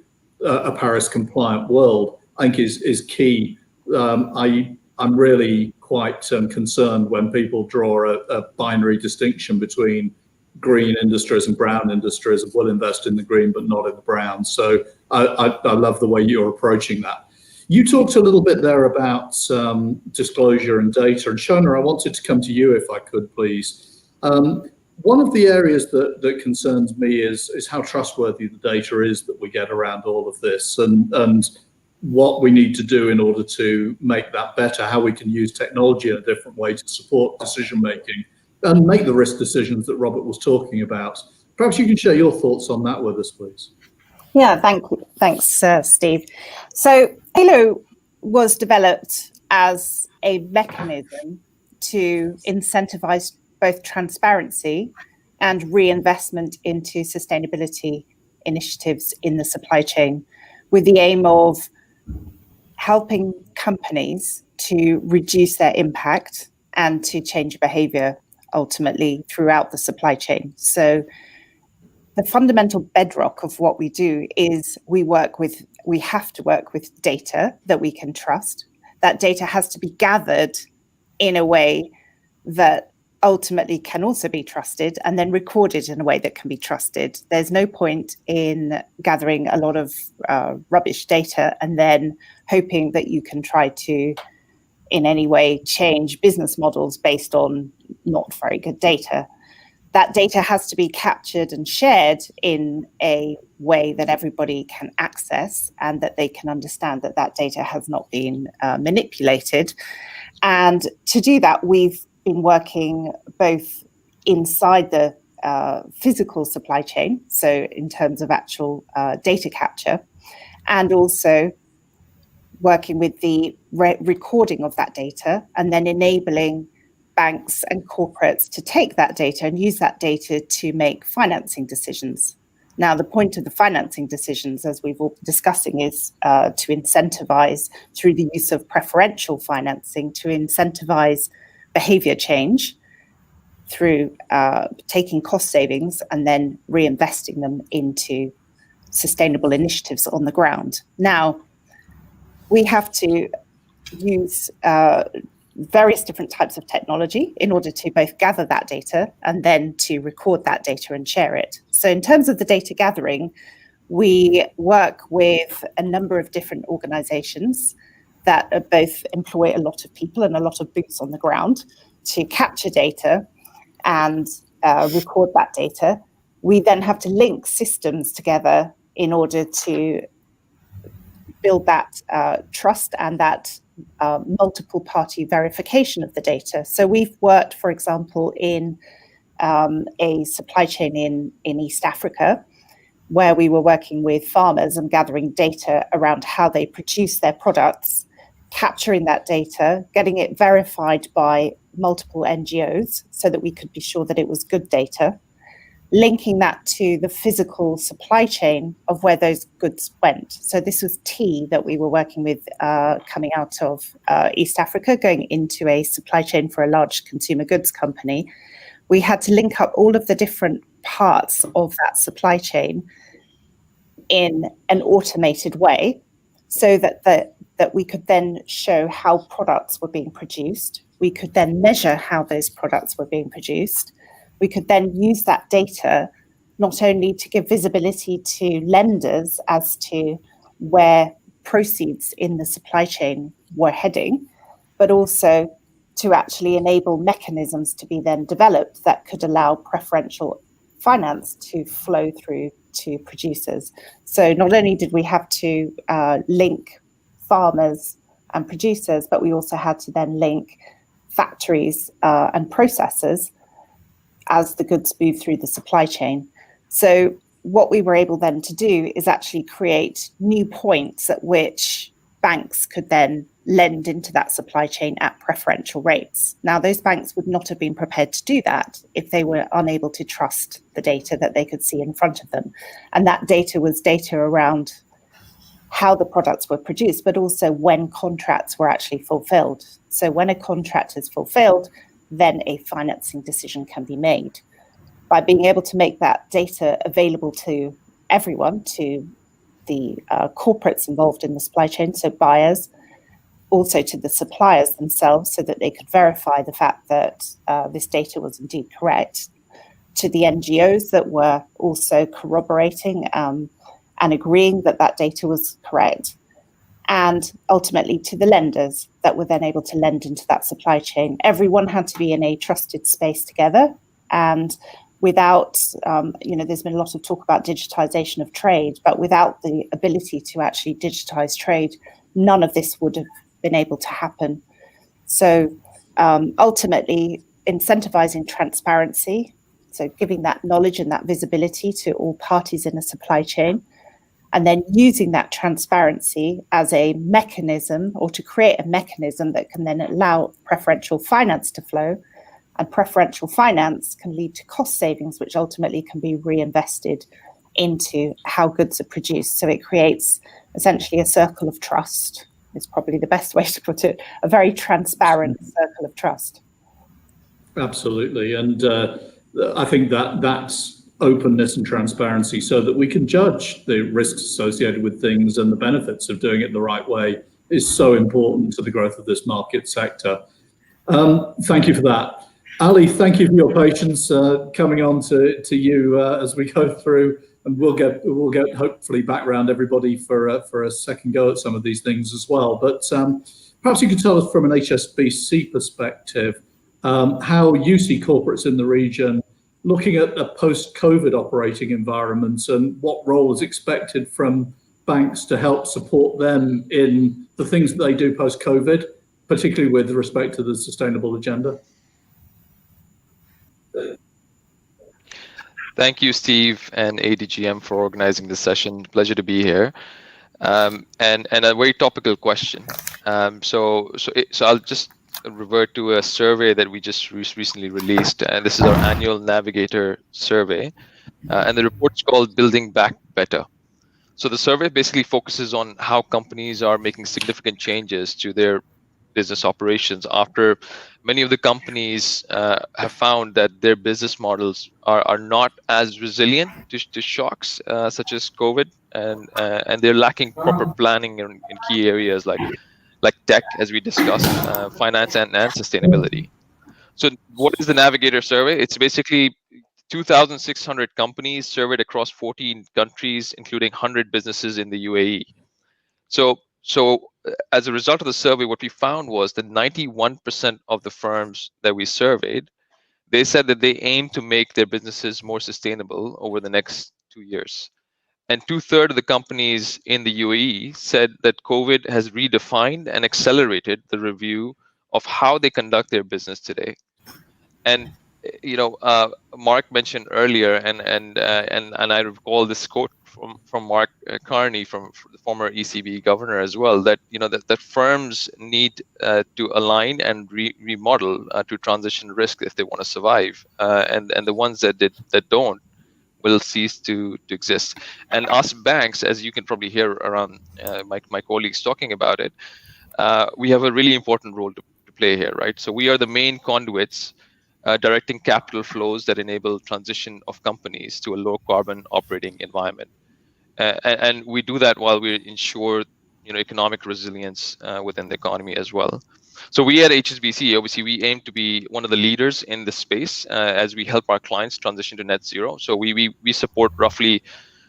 a Paris compliant world, I think is key. I'm really quite concerned when people draw a binary distinction between green industries and brown industries, and will invest in the green but not in the brown. So I love the way you're approaching that. You talked a little bit there about disclosure and data, and Shona, I wanted to come to you if I could, please. One of the areas that concerns me is how trustworthy the data is that we get around all of this, and what we need to do in order to make that better, how we can use technology in a different way to support decision making and make the risk decisions that Robert was talking about. Perhaps you can share your thoughts on that with us, please. Yeah, thanks, Steve. So Halo was developed as a mechanism to incentivize both transparency and reinvestment into sustainability initiatives in the supply chain, with the aim of helping companies to reduce their impact and to change behavior ultimately throughout the supply chain. So the fundamental bedrock of what we do is we have to work with data that we can trust. That data has to be gathered in a way that ultimately can also be trusted, and then recorded in a way that can be trusted. There's no point in gathering a lot of rubbish data and then hoping that you can try to in any way change business models based on not very good data. That data has to be captured and shared in a way that everybody can access, and that they can understand that that data has not been manipulated. And to do that, we've been working both inside the physical supply chain, so in terms of actual data capture, and also working with the recording of that data, and then enabling banks and corporates to take that data and use that data to make financing decisions. Now, the point of the financing decisions, as we've all been discussing, is to incentivize through the use of preferential financing, to incentivize behavior change through taking cost savings and then reinvesting them into sustainable initiatives on the ground. Now, we have to use various different types of technology in order to both gather that data and then to record that data and share it. So in terms of the data gathering, we work with a number of different organizations that both employ a lot of people and a lot of boots on the ground to capture data and record that data. We then have to link systems together in order to build that trust and that multiple party verification of the data. So we've worked, for example, in a supply chain in East Africa, where we were working with farmers and gathering data around how they produce their products, capturing that data, getting it verified by multiple NGOs so that we could be sure that it was good data, linking that to the physical supply chain of where those goods went. So this was tea that we were working with coming out of East Africa, going into a supply chain for a large consumer goods company. We had to link up all of the different parts of that supply chain in an automated way so that we could then show how products were being produced. We could then measure how those products were being produced. We could then use that data not only to give visibility to lenders as to where proceeds in the supply chain were heading, but also to actually enable mechanisms to be then developed that could allow preferential finance to flow through to producers. So not only did we have to link farmers and producers, but we also had to then link factories and processors as the goods move through the supply chain. So what we were able then to do is actually create new points at which banks could then lend into that supply chain at preferential rates. Now, those banks would not have been prepared to do that if they were unable to trust the data that they could see in front of them. And that data was data around how the products were produced, but also when contracts were actually fulfilled. So when a contract is fulfilled, then a financing decision can be made. By being able to make that data available to everyone, to the corporates involved in the supply chain, so buyers, also to the suppliers themselves, so that they could verify the fact that this data was indeed correct, to the NGOs that were also corroborating and agreeing that that data was correct, and ultimately to the lenders that were then able to lend into that supply chain. Everyone had to be in a trusted space together, and without, there's been a lot of talk about digitization of trade, but without the ability to actually digitize trade, none of this would have been able to happen. So ultimately, incentivizing transparency, so giving that knowledge and that visibility to all parties in a supply chain, and then using that transparency as a mechanism, or to create a mechanism that can then allow preferential finance to flow. And preferential finance can lead to cost savings, which ultimately can be reinvested into how goods are produced. So it creates essentially a circle of trust, is probably the best way to put it, a very transparent circle of trust. Absolutely. And I think that's openness and transparency so that we can judge the risks associated with things and the benefits of doing it the right way is so important to the growth of this market sector. Thank you for that. Ali, thank you for your patience coming on to you as we go through, and we'll get hopefully back around everybody for a second go at some of these things as well. But perhaps you could tell us from an HSBC perspective how you see corporates in the region looking at a post-COVID operating environment, and what role is expected from banks to help support them in the things that they do post-COVID, particularly with respect to the sustainable agenda. Thank you, Steve and ADGM, for organizing this session. Pleasure to be here. And a very topical question. So I'll just revert to a survey that we just recently released, and this is our annual Navigator survey, and the report's called Building Back Better. So the survey basically focuses on how companies are making significant changes to their business operations after many of the companies have found that their business models are not as resilient to shocks such as COVID, and they're lacking proper planning in key areas like tech, as we discussed, finance and sustainability. So what is the Navigator survey? It's basically 2,600 companies surveyed across 14 countries, including 100 businesses in the UAE. So as a result of the survey, what we found was that 91% of the firms that we surveyed, they said that they aim to make their businesses more sustainable over the next 2 years. And 2/3 of the companies in the UAE said that COVID has redefined and accelerated the review of how they conduct their business today. And Mark mentioned earlier, and I recall this quote from Mark Carney, from the former ECB governor as well, that that firms need to align and remodel to transition risk if they want to survive, and the ones that don't will cease to exist. And us banks, as you can probably hear around my colleagues talking about it, we have a really important role to play here, right? So we are the main conduits directing capital flows that enable transition of companies to a low carbon operating environment. And we do that while we ensure economic resilience within the economy as well. So we at HSBC, obviously, we aim to be one of the leaders in this space as we help our clients transition to net zero. So we support roughly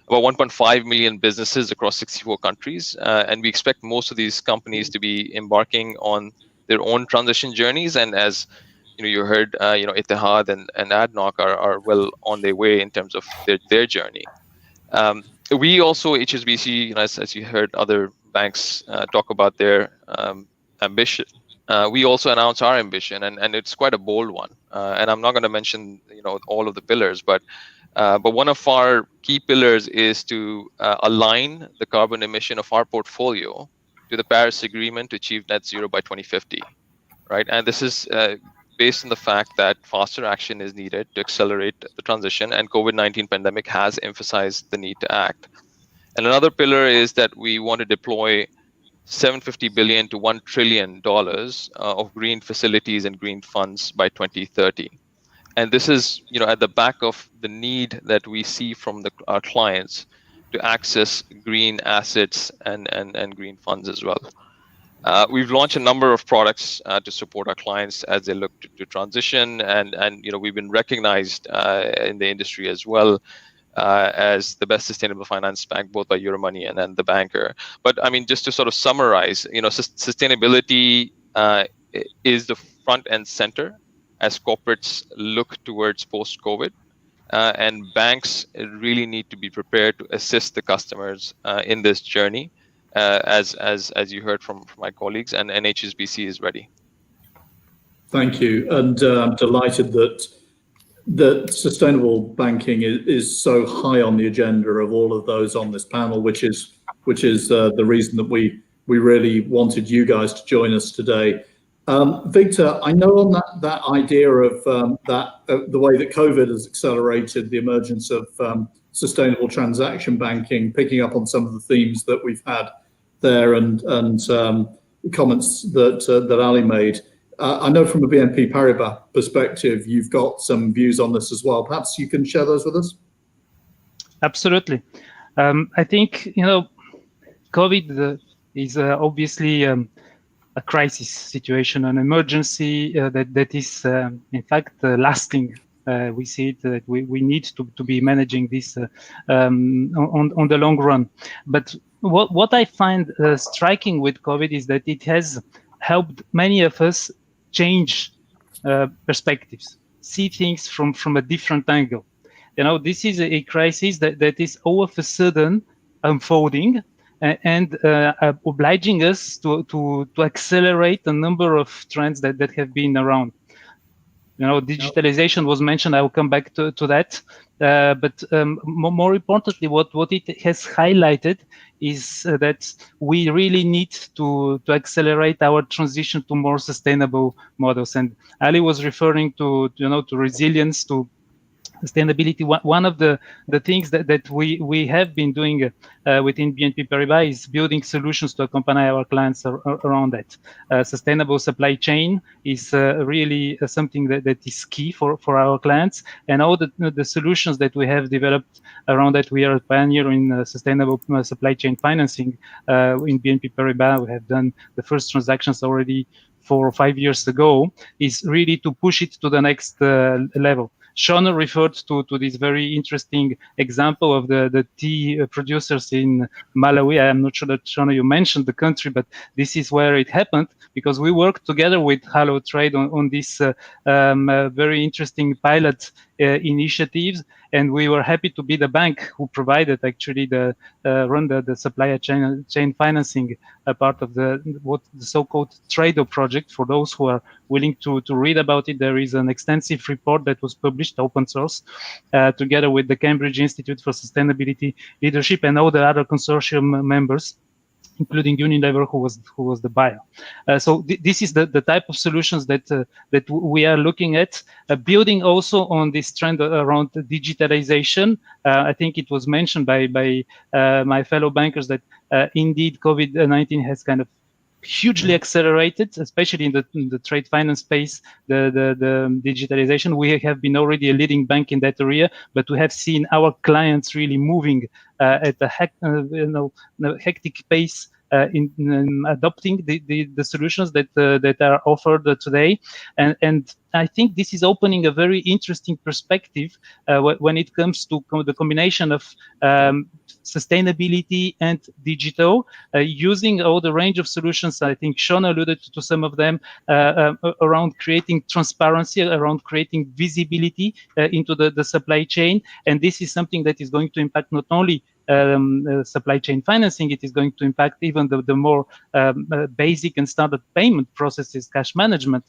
about 1.5 million businesses across 64 countries, and we expect most of these companies to be embarking on their own transition journeys. And as you heard, Etihad and ADNOC are well on their way in terms of their journey. We also, HSBC, as you heard other banks talk about their ambition, we also announce our ambition, and it's quite a bold one. And I'm not going to mention all of the pillars, but one of our key pillars is to align the carbon emission of our portfolio to the Paris Agreement to achieve net zero by 2050, right? And this is based on the fact that faster action is needed to accelerate the transition, and COVID-19 pandemic has emphasized the need to act. And another pillar is that we want to deploy $750 billion to $1 trillion of green facilities and green funds by 2030. And this is, at the back of the need that we see from our clients to access green assets and green funds as well. We've launched a number of products to support our clients as they look to transition, and we've been recognized in the industry as well as the best sustainable finance bank, both by Euromoney and The Banker. But I mean, just to sort of summarize, sustainability is the front and center as corporates look towards post-COVID, and banks really need to be prepared to assist the customers in this journey. As you heard from my colleagues, and HSBC is ready. Thank you, and I'm delighted that sustainable banking is so high on the agenda of all of those on this panel, which is the reason that we really wanted you guys to join us today. Victor, I know on that idea of the way that COVID has accelerated the emergence of sustainable transaction banking, picking up on some of the themes that we've had there and comments that Ali made. I know from a BNP Paribas perspective, you've got some views on this as well. Perhaps you can share those with us? Absolutely. I think, COVID is obviously a crisis situation, an emergency that is, in fact, lasting. We see it that we need to be managing this on the long run. But what I find striking with COVID is that it has helped many of us change perspectives, see things from a different angle. This is a crisis that is all of a sudden unfolding and obliging us to accelerate a number of trends that have been around. digitalization was mentioned. I will come back to that. But more importantly, what it has highlighted is that we really need to accelerate our transition to more sustainable models. And Ali was referring to resilience, to sustainability. One of the things that we have been doing within BNP Paribas is building solutions to accompany our clients around that. Sustainable supply chain is really something that is key for our clients, and all the solutions that we have developed around that. We are a pioneer in sustainable supply chain financing in BNP Paribas. We have done the first transactions already 4 or 5 years ago, is really to push it to the next level. Shona referred to this very interesting example of the tea producers in Malawi. I am not sure that, Shona, you mentioned the country, but this is where it happened, because we worked together with Hello Trade on this very interesting pilot initiatives, and we were happy to be the bank who provided actually the supply chain financing part of the so-called Trado project. For those who are willing to read about it, there is an extensive report that was published, open source, together with the Cambridge Institute for Sustainability Leadership and all the other consortium members, including Unilever, who was the buyer. So this is the type of solutions that we are looking at, building also on this trend around digitalization. I think it was mentioned by my fellow bankers that indeed COVID-19 has kind of hugely accelerated, especially in the trade finance space, the digitalization. We have been already a leading bank in that area, but we have seen our clients really moving at a hectic pace in adopting the solutions that are offered today, and I think this is opening a very interesting perspective when it comes to the combination of sustainability and digital, using all the range of solutions. I think Sean alluded to some of them around creating transparency, around creating visibility into the supply chain, and this is something that is going to impact not only supply chain financing, it is going to impact even the more basic and standard payment processes. Cash management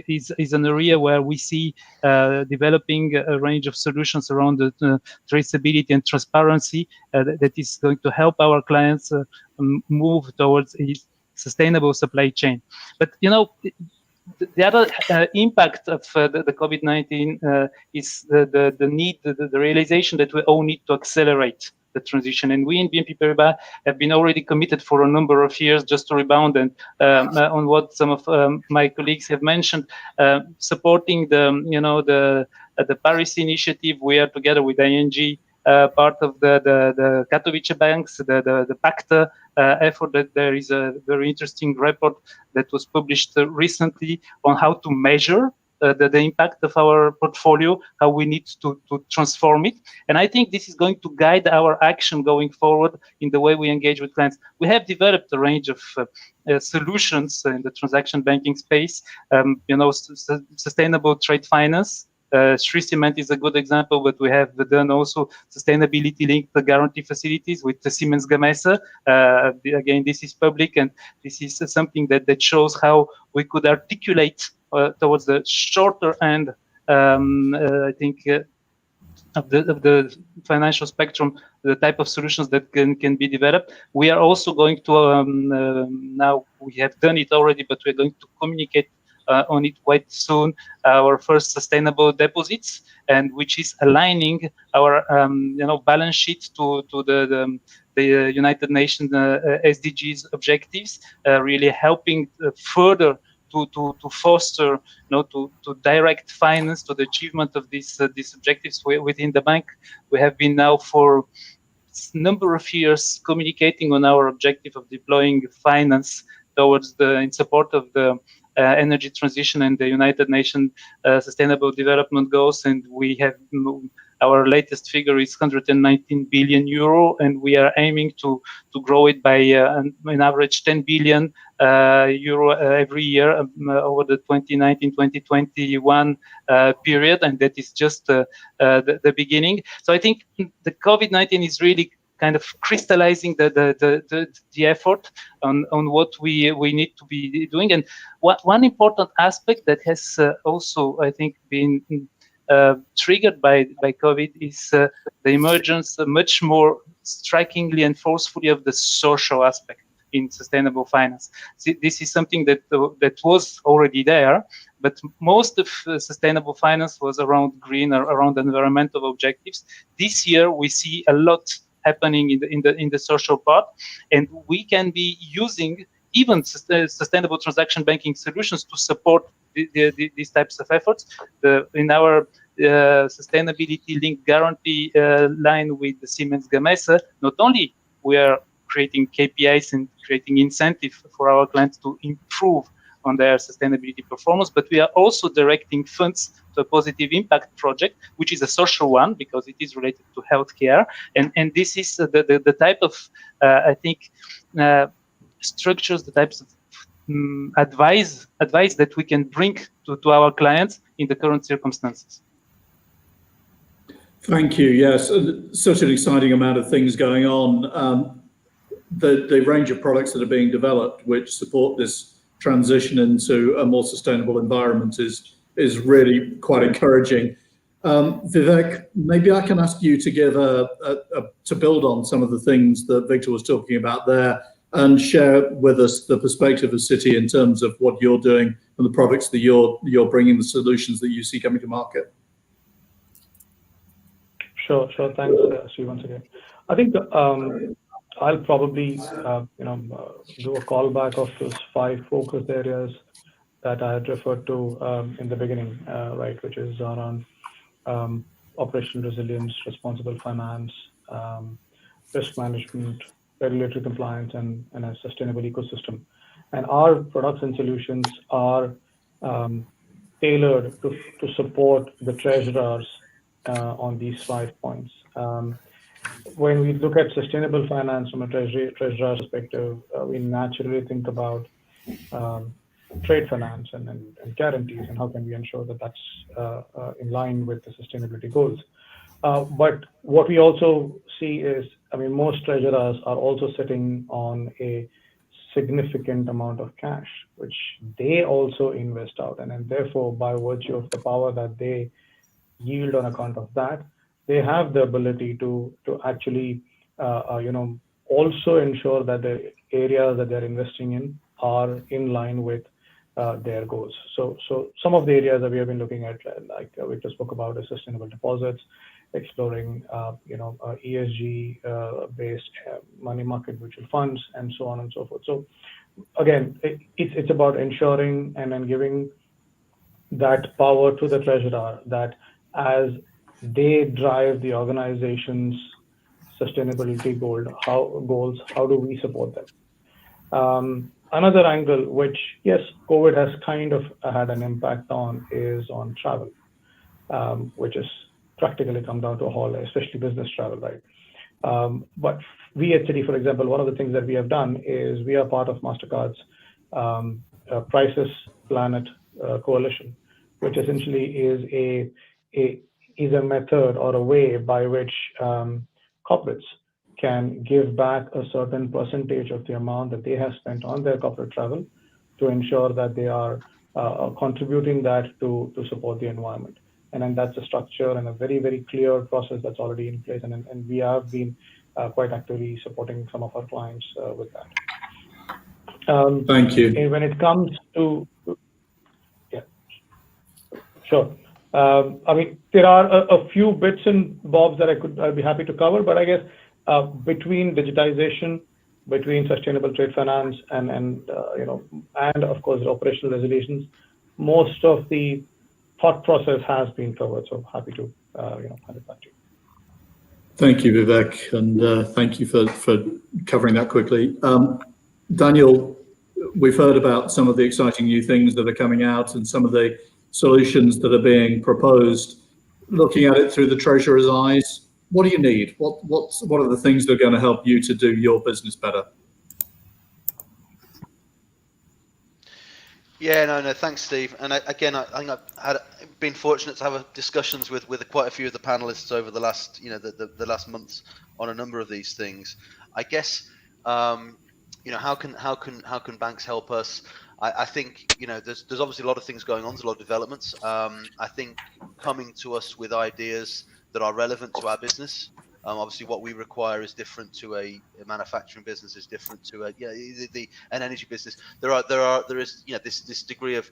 is an area where we see developing a range of solutions around the traceability and transparency that is going to help our clients move towards a sustainable supply chain. But the other impact of the COVID-19 is the need, the realization that we all need to accelerate the transition. And we in BNP Paribas have been already committed for a number of years, just to rebound and on what some of my colleagues have mentioned, supporting the Paris initiative. We are together with ING, part of the Katowice banks, the PACTA effort. That there is a very interesting report that was published recently on how to measure the impact of our portfolio, how we need to transform it. And I think this is going to guide our action going forward in the way we engage with clients. We have developed a range of solutions in the transaction banking space, sustainable trade finance. Sri Cement is a good example, but we have done also sustainability-linked guarantee facilities with the Siemens Gamesa. Again, this is public, and this is something that shows how we could articulate towards the shorter end, I think, of the financial spectrum, the type of solutions that can be developed. We are also going to, now we have done it already, but we're going to communicate on it quite soon, our first sustainable deposits, and which is aligning our balance sheet to the United Nations SDGs objectives, really helping further to foster, to direct finance to the achievement of these objectives within the bank. We have been now for a number of years communicating on our objective of deploying finance towards in support of the energy transition and the United Nations Sustainable Development Goals, and we have our latest figure is 119 billion euro, and we are aiming to grow it by an average 10 billion euro every year over the 2019-2021 period, and that is just the beginning. So I think the COVID-19 is really kind of crystallizing the effort on what we need to be doing. And one important aspect that has also, I think, been triggered by COVID is the emergence much more strikingly and forcefully of the social aspect in sustainable finance. This is something that was already there, but most of sustainable finance was around green or around environmental objectives. This year, we see a lot happening in the social part, and we can be using even sustainable transaction banking solutions to support these types of efforts. In our sustainability linked guarantee line with the Siemens Gamesa, not only we are creating KPIs and creating incentive for our clients to improve on their sustainability performance, but we are also directing funds to a positive impact project, which is a social one because it is related to healthcare. And this is the type of, I think, structures, the types of advice that we can bring to our clients in the current circumstances. Thank you. Yes, such an exciting amount of things going on. The range of products that are being developed which support this transition into a more sustainable environment is really quite encouraging. Vivek, maybe I can ask you to give to build on some of the things that Victor was talking about there and share with us the perspective of Citi in terms of what you're doing and the products that you're bringing, the solutions that you see coming to market. Sure. Thanks, Steve, once again. I think I'll probably do a callback of those 5 focus areas that I had referred to in the beginning, right, which is around operational resilience, responsible finance, risk management, regulatory compliance, and a sustainable ecosystem. And our products and solutions are tailored to support the treasurers on these 5 points. When we look at sustainable finance from a treasurer perspective, we naturally think about trade finance and guarantees and how can we ensure that that's in line with the sustainability goals. But what we also see is, most treasurers are also sitting on a significant amount of cash, which they also invest out. And therefore, by virtue of the power that they yield on account of that, they have the ability to actually, also ensure that the areas that they're investing in are in line with their goals. So some of the areas that we have been looking at, like we just spoke about, is sustainable deposits, exploring, ESG-based money market mutual funds, and so on and so forth. So again, it's about ensuring and then giving that power to the treasurer that as they drive the organization's sustainability goals, how do we support them? Another angle, which, yes, COVID has kind of had an impact on, is on travel, which is practically come down to a halt, especially business travel, right? But we at Citi, for example, one of the things that we have done is we are part of MasterCard's Crisis Planet Coalition, which essentially is a method or a way by which corporates can give back a certain percentage of the amount that they have spent on their corporate travel to ensure that they are contributing that to support the environment. And then that's a structure and a very, very clear process that's already in place. And we have been quite actively supporting some of our clients with that. Thank you. And when it comes to, sure. There are a few bits and bobs that I'd be happy to cover, but I guess between digitization, between sustainable trade finance, and of course operational resilience, most of the thought process has been covered. So happy to hand it back to you. Thank you, Vivek, and thank you for covering that quickly. Daniel, we've heard about some of the exciting new things that are coming out and some of the solutions that are being proposed. Looking at it through the treasurer's eyes, what do you need? What are the things that are going to help you to do your business better? Yeah, no, thanks, Steve. And again, I think I've been fortunate to have discussions with quite a few of the panelists over the last, the last months on a number of these things. I guess, how can banks help us? I think, there's obviously a lot of things going on. There's a lot of developments. I think coming to us with ideas that are relevant to our business. Obviously, what we require is different to a manufacturing business, is different to an energy business. There is this degree of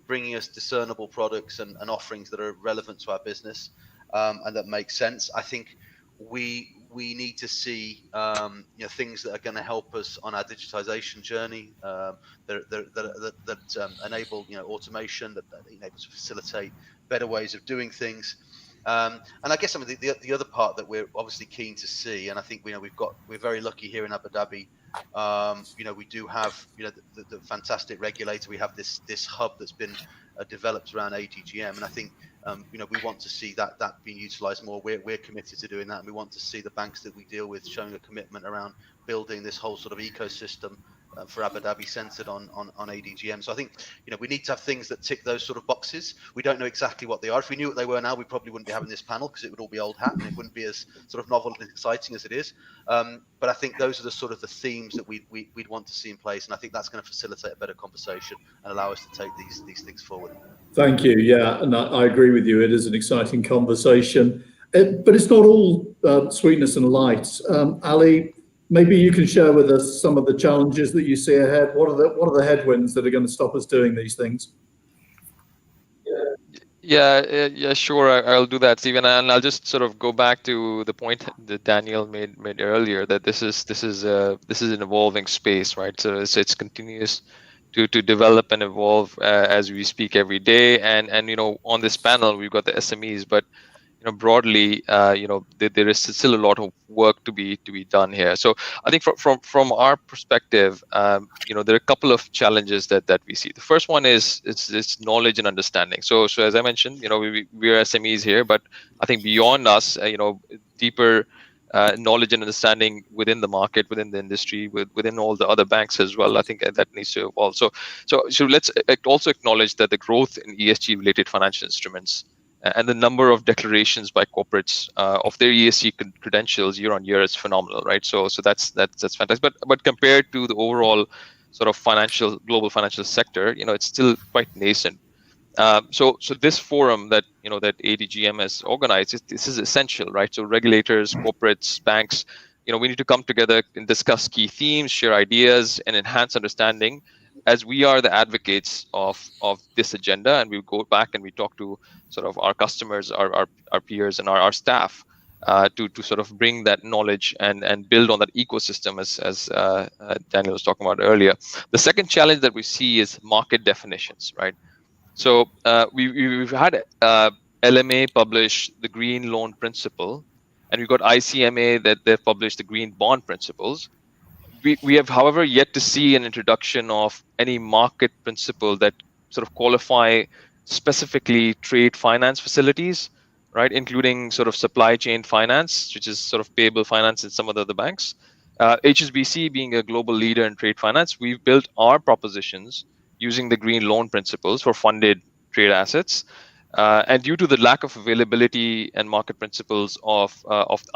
bringing us discernible products and offerings that are relevant to our business and that make sense. I think we need to see things that are going to help us on our digitization journey that enable automation, that enables to facilitate better ways of doing things. And I guess some of the other part that we're obviously keen to see, and I think we're very lucky here in Abu Dhabi. We do have the fantastic regulator. We have this hub that's been developed around ADGM, and I think we want to see that being utilised more. We're committed to doing that, and we want to see the banks that we deal with showing a commitment around building this whole sort of ecosystem for Abu Dhabi centered on ADGM. So I think we need to have things that tick those sort of boxes. We don't know exactly what they are. If we knew what they were now, we probably wouldn't be having this panel because it would all be old hat and it wouldn't be as sort of novel and exciting as it is. But I think those are the sort of the themes that we'd want to see in place, and I think that's going to facilitate a better conversation and allow us to take these things forward. Thank you. Yeah, and I agree with you. It is an exciting conversation, but it's not all sweetness and light. Ali, maybe you can share with us some of the challenges that you see ahead. What are the headwinds that are going to stop us doing these things? Yeah, sure. I'll do that, Stephen, and I'll just sort of go back to the point that Daniel made earlier, that this is an evolving space, right? So it's continuous to develop and evolve as we speak every day. And on this panel we've got the SMEs, but broadly, there is still a lot of work to be done here. So I think from our perspective, there are a couple of challenges that we see. The first one is it's knowledge and understanding. So as I mentioned, we are SMEs here, but I think beyond us, deeper knowledge and understanding within the market, within the industry, within all the other banks as well. I think that needs to evolve. So let's also acknowledge that the growth in ESG-related financial instruments and the number of declarations by corporates of their ESG credentials year on year is phenomenal, right? So that's fantastic. But compared to the overall sort of global financial sector, it's still quite nascent. So this forum that that ADGM has organized, this is essential, right? So regulators, corporates, banks, we need to come together and discuss key themes, share ideas, and enhance understanding, as we are the advocates of this agenda, and we go back and we talk to sort of our customers, our peers, and our staff to sort of bring that knowledge and build on that ecosystem, as Daniel was talking about earlier. The second challenge that we see is market definitions, right? So we've had LMA publish the Green Loan Principle, and we've got ICMA that they've published the Green Bond Principles. We have, however, yet to see an introduction of any market principle that sort of qualify specifically trade finance facilities, right, including sort of supply chain finance, which is sort of payable finance in some of the other banks. HSBC being a global leader in trade finance, we've built our propositions using the Green Loan Principles for funded trade assets. And due to the lack of availability and market principles of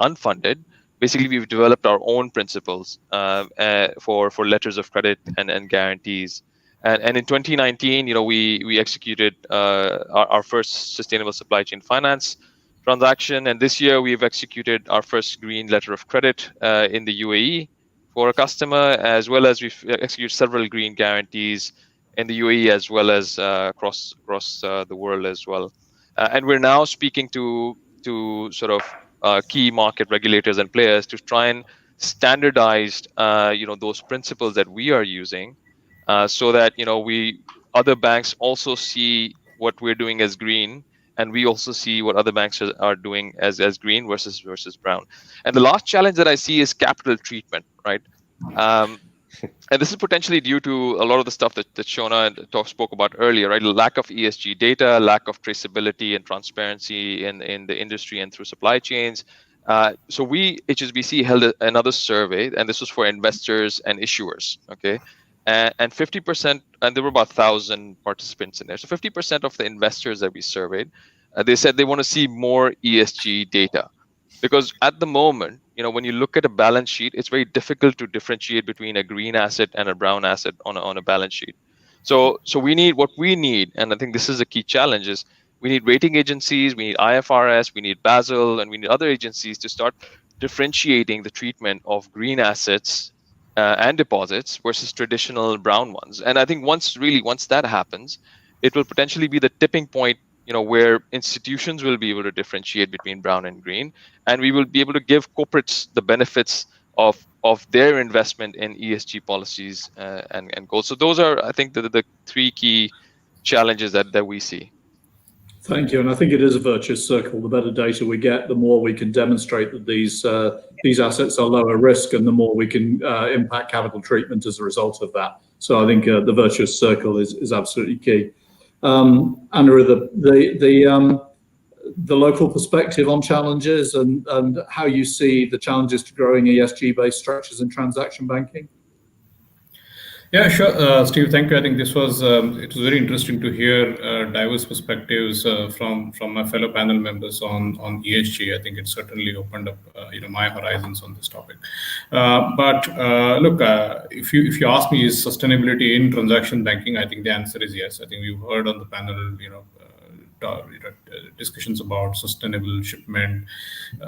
unfunded, basically we've developed our own principles for letters of credit and guarantees. And in 2019, we executed our first sustainable supply chain finance transaction, and this year we've executed our first green letter of credit in the UAE for a customer, as well as we've executed several green guarantees in the UAE as well as across the world as well. And we're now speaking to sort of key market regulators and players to try and standardize those principles that we are using, so that other banks also see what we're doing as green, and we also see what other banks are doing as green versus brown. And the last challenge that I see is capital treatment, right? And this is potentially due to a lot of the stuff that Shona spoke about earlier, right? Lack of ESG data, lack of traceability and transparency in the industry and through supply chains. So HSBC held another survey, and this was for investors and issuers, okay? and 50%, and there were about 1,000 participants in there. So 50% of the investors that we surveyed, they said they want to see more ESG data, because at the moment, when you look at a balance sheet, it's very difficult to differentiate between a green asset and a brown asset on a balance sheet. So we need, and I think this is a key challenge, is we need rating agencies, we need IFRS, we need Basel, and we need other agencies to start differentiating the treatment of green assets and deposits versus traditional brown ones. And I think once that happens, it will potentially be the tipping point, where institutions will be able to differentiate between brown and green, and we will be able to give corporates the benefits of their investment in ESG policies and goals. So those are, I think, the three key challenges that we see. Thank you, and I think it is a virtuous circle. The better data we get, the more we can demonstrate that these assets are lower risk, and the more we can impact capital treatment as a result of that. So I think the virtuous circle is absolutely key. Anirudh, the local perspective on challenges and how you see the challenges to growing ESG-based structures in transaction banking. Yeah, sure, Steve. Thank you. I think it was very interesting to hear diverse perspectives from my fellow panel members on ESG. I think it certainly opened up my horizons on this topic. But look, if you ask me, is sustainability in transaction banking? I think the answer is yes. I think we've heard on the panel, discussions about sustainable shipment,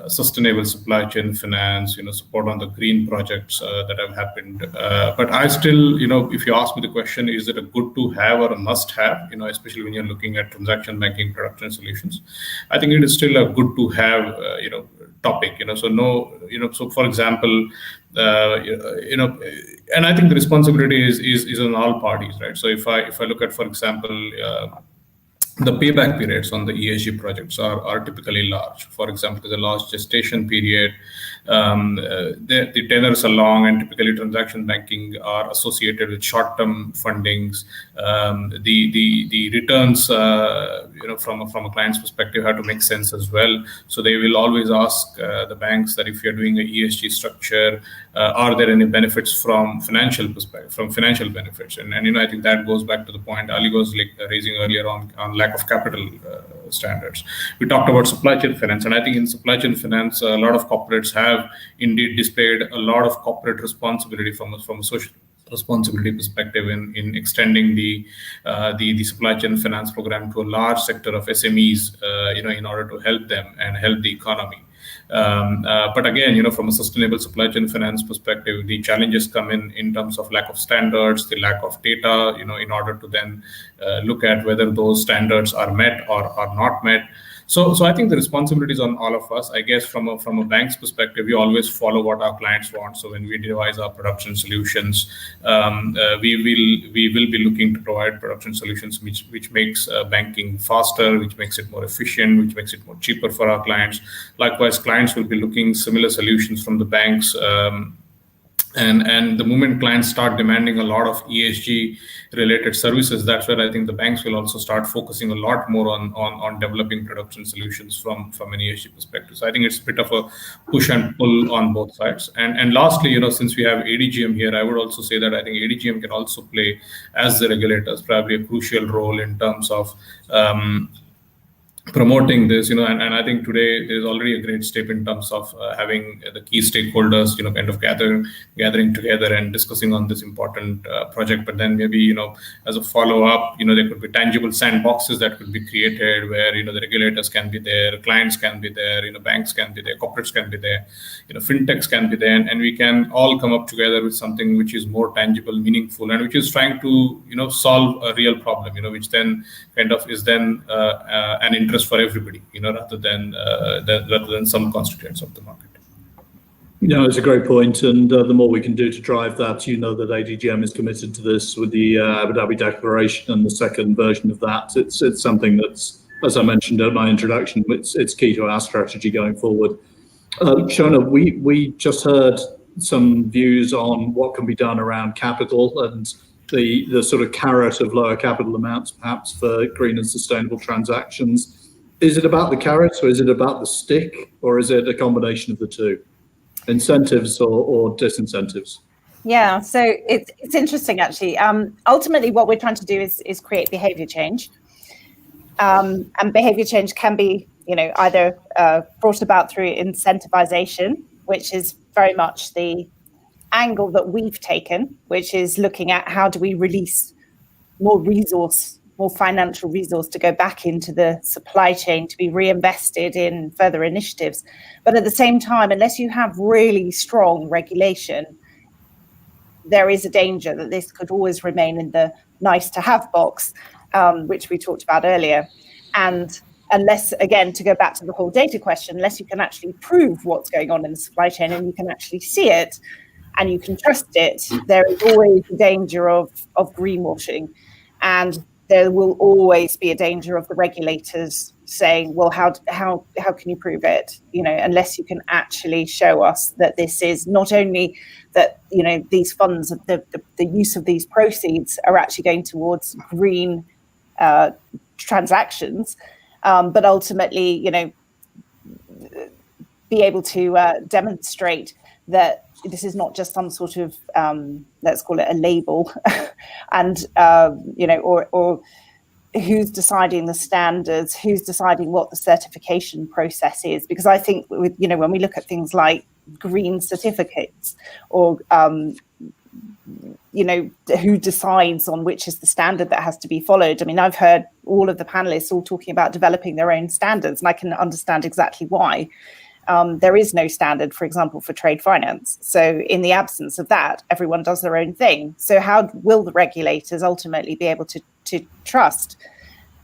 sustainable supply chain finance, support on the green projects that have happened. But I still, if you ask me the question, is it a good to have or a must have, especially when you're looking at transaction banking products and solutions, I think it is still a good to have, topic, so no, so for example, and I think the responsibility is on all parties, right? So if I look at, for example, the payback periods on the ESG projects are typically large. For example, there's a large gestation period. The tenors are long, and typically transaction banking are associated with short-term fundings. The returns, from a client's perspective, have to make sense as well. So they will always ask the banks that if you're doing an ESG structure, are there any benefits from financial perspective, from financial benefits? And I think that goes back to the point Ali was raising earlier on lack of capital standards. We talked about supply chain finance, and I think in supply chain finance, a lot of corporates have indeed displayed a lot of corporate responsibility from a social responsibility perspective in extending the supply chain finance program to a large sector of SMEs, in order to help them and help the economy. But again, from a sustainable supply chain finance perspective, the challenges come in terms of lack of standards, the lack of data, in order to then look at whether those standards are met or are not met. So I think the responsibility is on all of us. I guess from a bank's perspective, we always follow what our clients want. So when we devise our production solutions, we will be looking to provide production solutions which makes banking faster, which makes it more efficient, which makes it more cheaper for our clients. Likewise, clients will be looking similar solutions from the banks. And the moment clients start demanding a lot of ESG related services, that's where I think the banks will also start focusing a lot more on developing production solutions from an ESG perspective. So I think it's a bit of a push and pull on both sides. And lastly, since we have ADGM here, I would also say that I think ADGM can also play, as the regulators, probably a crucial role in terms of promoting this, and I think today there's already a great step in terms of having the key stakeholders, kind of gathering together and discussing on this important project. But then maybe, as a follow-up, there could be tangible sandboxes that could be created where, the regulators can be there, clients can be there, banks can be there, corporates can be there, fintechs can be there, and we can all come up together with something which is more tangible, meaningful, and which is trying to, solve a real problem, which then kind of is then an interest for everybody, rather than some constituents of the market. It's a great point, and the more we can do to drive that, that ADGM is committed to this with the Abu Dhabi Declaration and the second version of that. It's something that's, as I mentioned in my introduction, it's key to our strategy going forward. Shona, we just heard some views on what can be done around capital and the sort of carrot of lower capital amounts, perhaps for green and sustainable transactions. Is it about the carrot, or is it about the stick, or is it a combination of the two? Incentives or disincentives? Yeah, so it's interesting actually. Ultimately, what we're trying to do is create behavior change, and behavior change can be, either brought about through incentivization, which is very much the angle that we've taken, which is looking at how do we release more financial resource to go back into the supply chain to be reinvested in further initiatives. But at the same time, unless you have really strong regulation, there is a danger that this could always remain in the nice to have box, which we talked about earlier. And unless, again, to go back to the whole data question, unless you can actually prove what's going on in the supply chain and you can actually see it and you can trust it, there is always a danger of greenwashing. And there will always be a danger of the regulators saying, well, how can you prove it? Unless you can actually show us that this is not only that, these funds, the use of these proceeds are actually going towards green transactions, but ultimately, be able to demonstrate that this is not just some sort of, let's call it a label, and, or who's deciding the standards, who's deciding what the certification process is. Because I think, when we look at things like green certificates or, who decides on which is the standard that has to be followed. I mean, I've heard all of the panelists all talking about developing their own standards, and I can understand exactly why. There is no standard, for example, for trade finance. So in the absence of that, everyone does their own thing. So how will the regulators ultimately be able to trust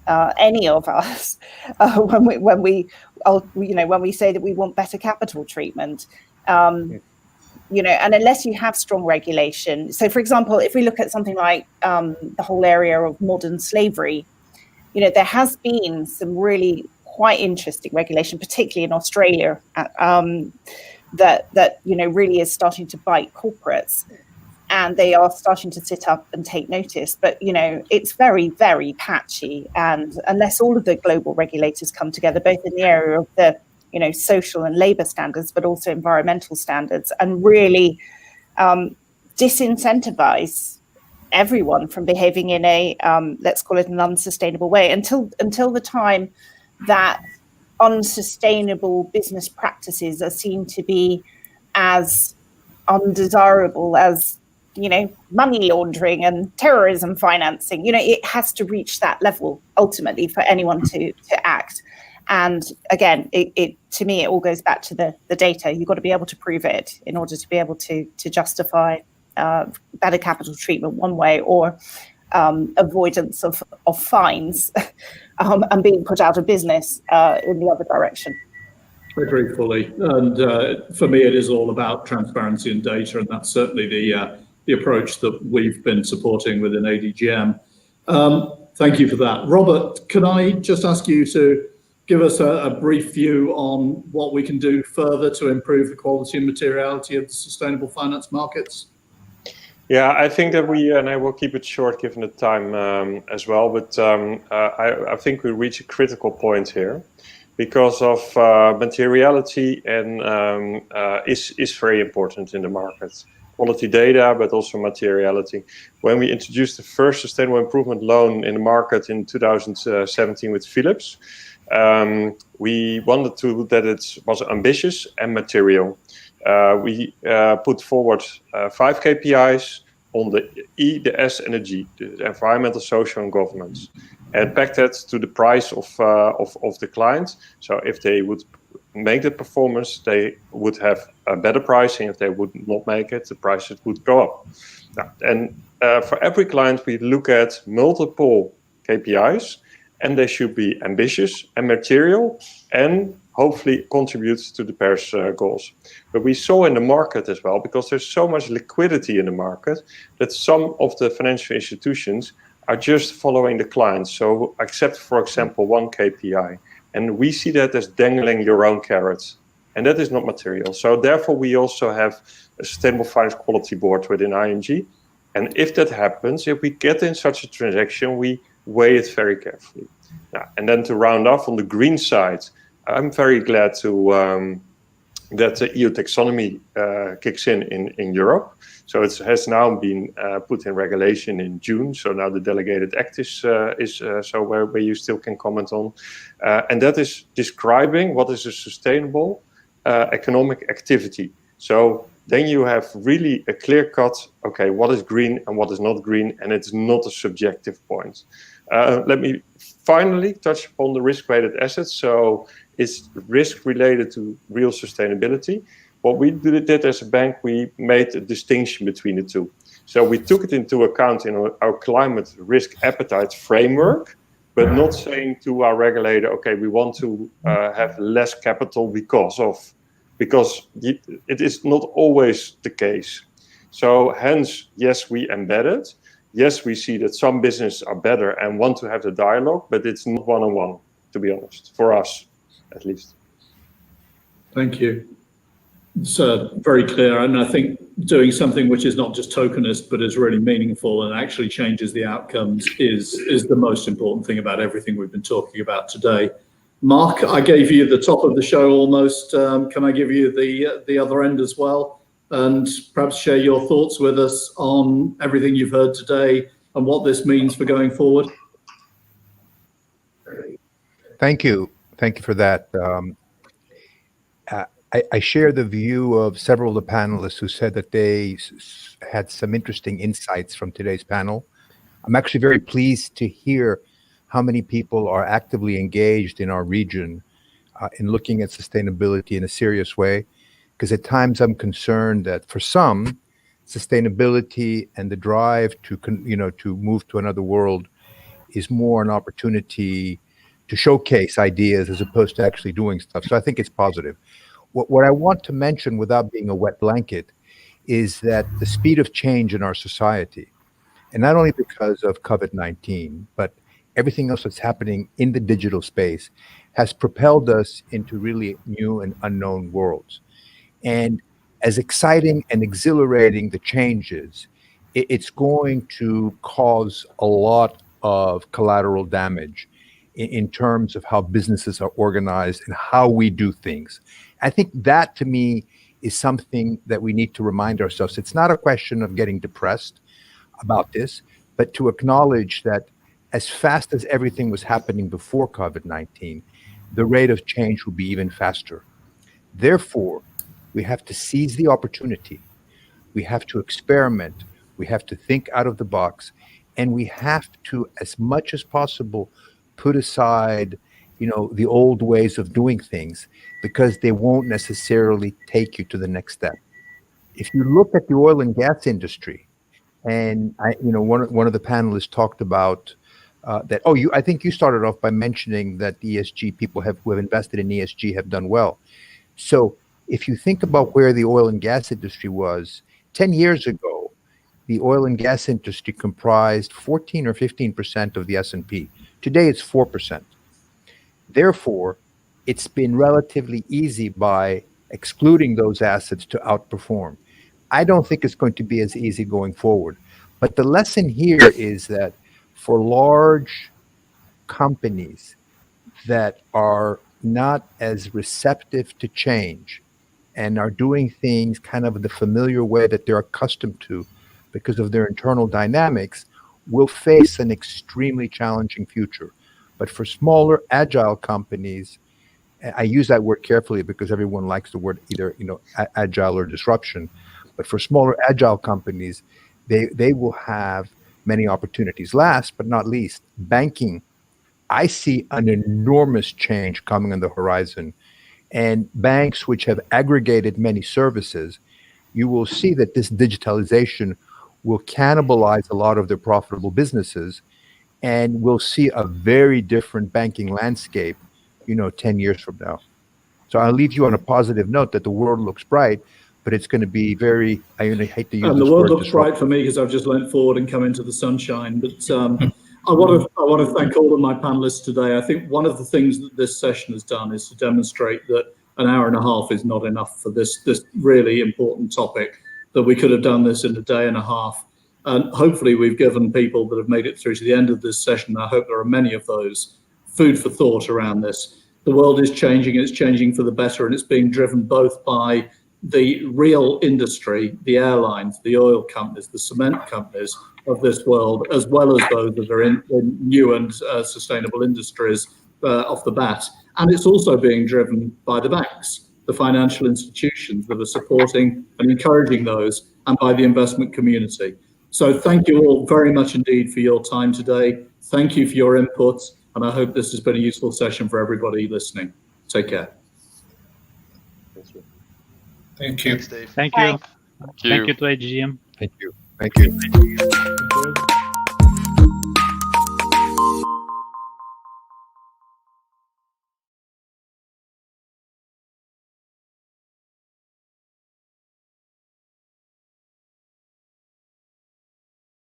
any of us when we say that we want better capital treatment? And unless you have strong regulation. So, for example, if we look at something like the whole area of modern slavery, there has been some really quite interesting regulation, particularly in Australia, that really is starting to bite corporates, and they are starting to sit up and take notice. But it's very, very patchy, and unless all of the global regulators come together, both in the area of the social and labour standards, but also environmental standards, and really disincentivize everyone from behaving in a let's call it an unsustainable way, until the time that unsustainable business practices are seen to be as undesirable as money laundering and terrorism financing. It has to reach that level ultimately for anyone to act. And again, it to me, it all goes back to the data. You've got to be able to prove it in order to be able to justify better capital treatment one way, or avoidance of fines and being put out of business in the other direction. I agree fully. And for me, it is all about transparency and data, and that's certainly the approach that we've been supporting within ADGM. Thank you for that. Robert, can I just ask you to give us a brief view on what we can do further to improve the quality and materiality of the sustainable finance markets? Yeah, I think that and I will keep it short given the time as well, but I think we reach a critical point here because of materiality and is very important in the market. Quality data, but also materiality. When we introduced the first sustainable improvement loan in the market in 2017 with Philips, we wanted that it was ambitious and material. We put forward 5 KPIs on the E, the S, and the G, the environmental, social, and governance, and pegged that to the price of the client. So if they would make the performance, they would have a better pricing. If they would not make it, the prices would go up. Now, and for every client, we look at multiple KPIs, and they should be ambitious and material, and hopefully contribute to the Paris goals. But we saw in the market as well, because there's so much liquidity in the market, that some of the financial institutions are just following the clients. So accept, for example, one KPI. And we see that as dangling your own carrots. And that is not material. So therefore, we also have a Sustainable Finance Quality Board within ING. And if that happens, if we get in such a transaction, we weigh it very carefully. Now, and then to round off on the green side, I'm very glad to that the EU taxonomy kicks in Europe. So it has now been put in regulation in June. So now the delegated act is so where you still can comment on, and that is describing what is a sustainable economic activity. So then you have really a clear cut, okay, what is green and what is not green, and it's not a subjective point. Let me finally touch upon the risk-weighted assets. So it's risk related to real sustainability. What we did as a bank, we made a distinction between the two. So we took it into account in our climate risk appetite framework, but not saying to our regulator, okay, we want to have less capital because it is not always the case. So hence, yes, we embed it. Yes, we see that some businesses are better and want to have the dialogue, but it's not one-on-one, to be honest, for us at least. Thank you. It's very clear, and I think doing something which is not just tokenist but is really meaningful and actually changes the outcomes is the most important thing about everything we've been talking about today. Mark, I gave you the top of the show almost. Can I give you the other end as well? And perhaps share your thoughts with us on everything you've heard today and what this means for going forward. Thank you. Thank you for that. I share the view of several of the panelists who said that they had some interesting insights from today's panel. I'm actually very pleased to hear how many people are actively engaged in our region in looking at sustainability in a serious way. Because at times I'm concerned that for some, sustainability and the drive to move to another world is more an opportunity to showcase ideas as opposed to actually doing stuff. So I think it's positive. What I want to mention without being a wet blanket is that the speed of change in our society, and not only because of COVID-19, but everything else that's happening in the digital space, has propelled us into really new and unknown worlds. And as exciting and exhilarating the change is, it's going to cause a lot of collateral damage in terms of how businesses are organized and how we do things. I think that, to me, is something that we need to remind ourselves. It's not a question of getting depressed about this, but to acknowledge that as fast as everything was happening before COVID-19, the rate of change will be even faster. Therefore, we have to seize the opportunity. We have to experiment. We have to think out of the box. And we have to, as much as possible, put aside, the old ways of doing things, because they won't necessarily take you to the next step. If you look at the oil and gas industry, and one of the panelists talked about that. Oh, I think you started off by mentioning that the ESG people who have invested in ESG have done well. So if you think about where the oil and gas industry was 10 years ago, the oil and gas industry comprised 14 or 15% of the S&P. Today, it's 4%. Therefore, it's been relatively easy by excluding those assets to outperform. I don't think it's going to be as easy going forward. But the lesson here is that for large companies that are not as receptive to change and are doing things kind of the familiar way that they're accustomed to because of their internal dynamics, will face an extremely challenging future. But for smaller, agile companies, I use that word carefully because everyone likes the word either agile or disruption. But for smaller, agile companies, they will have many opportunities. Last but not least, banking. I see an enormous change coming on the horizon. And banks which have aggregated many services, you will see that this digitalization will cannibalize a lot of their profitable businesses, and we'll see a very different banking landscape, 10 years from now. So I'll leave you on a positive note that the world looks bright, but it's going to be very, I hate to use this word. The world looks bright for me because I've just leant forward and come into the sunshine. But I want to thank all of my panelists today. I think one of the things that this session has done is to demonstrate that an hour and a half is not enough for this really important topic, that we could have done this in a day and a half. And hopefully we've given people that have made it through to the end of this session, I hope there are many of those, food for thought around this. The world is changing, it's changing for the better, and it's being driven both by the real industry, the airlines, the oil companies, the cement companies of this world, as well as those that are in new and sustainable industries off the bat. And it's also being driven by the banks, the financial institutions that are supporting and encouraging those, and by the investment community. So thank you all very much indeed for your time today. Thank you for your inputs, and I hope this has been a useful session for everybody listening. Take care. Thank you. Thanks, Dave. Thank you. Thanks. Thank you. Thank you to ADGM. Thank you. Thank you.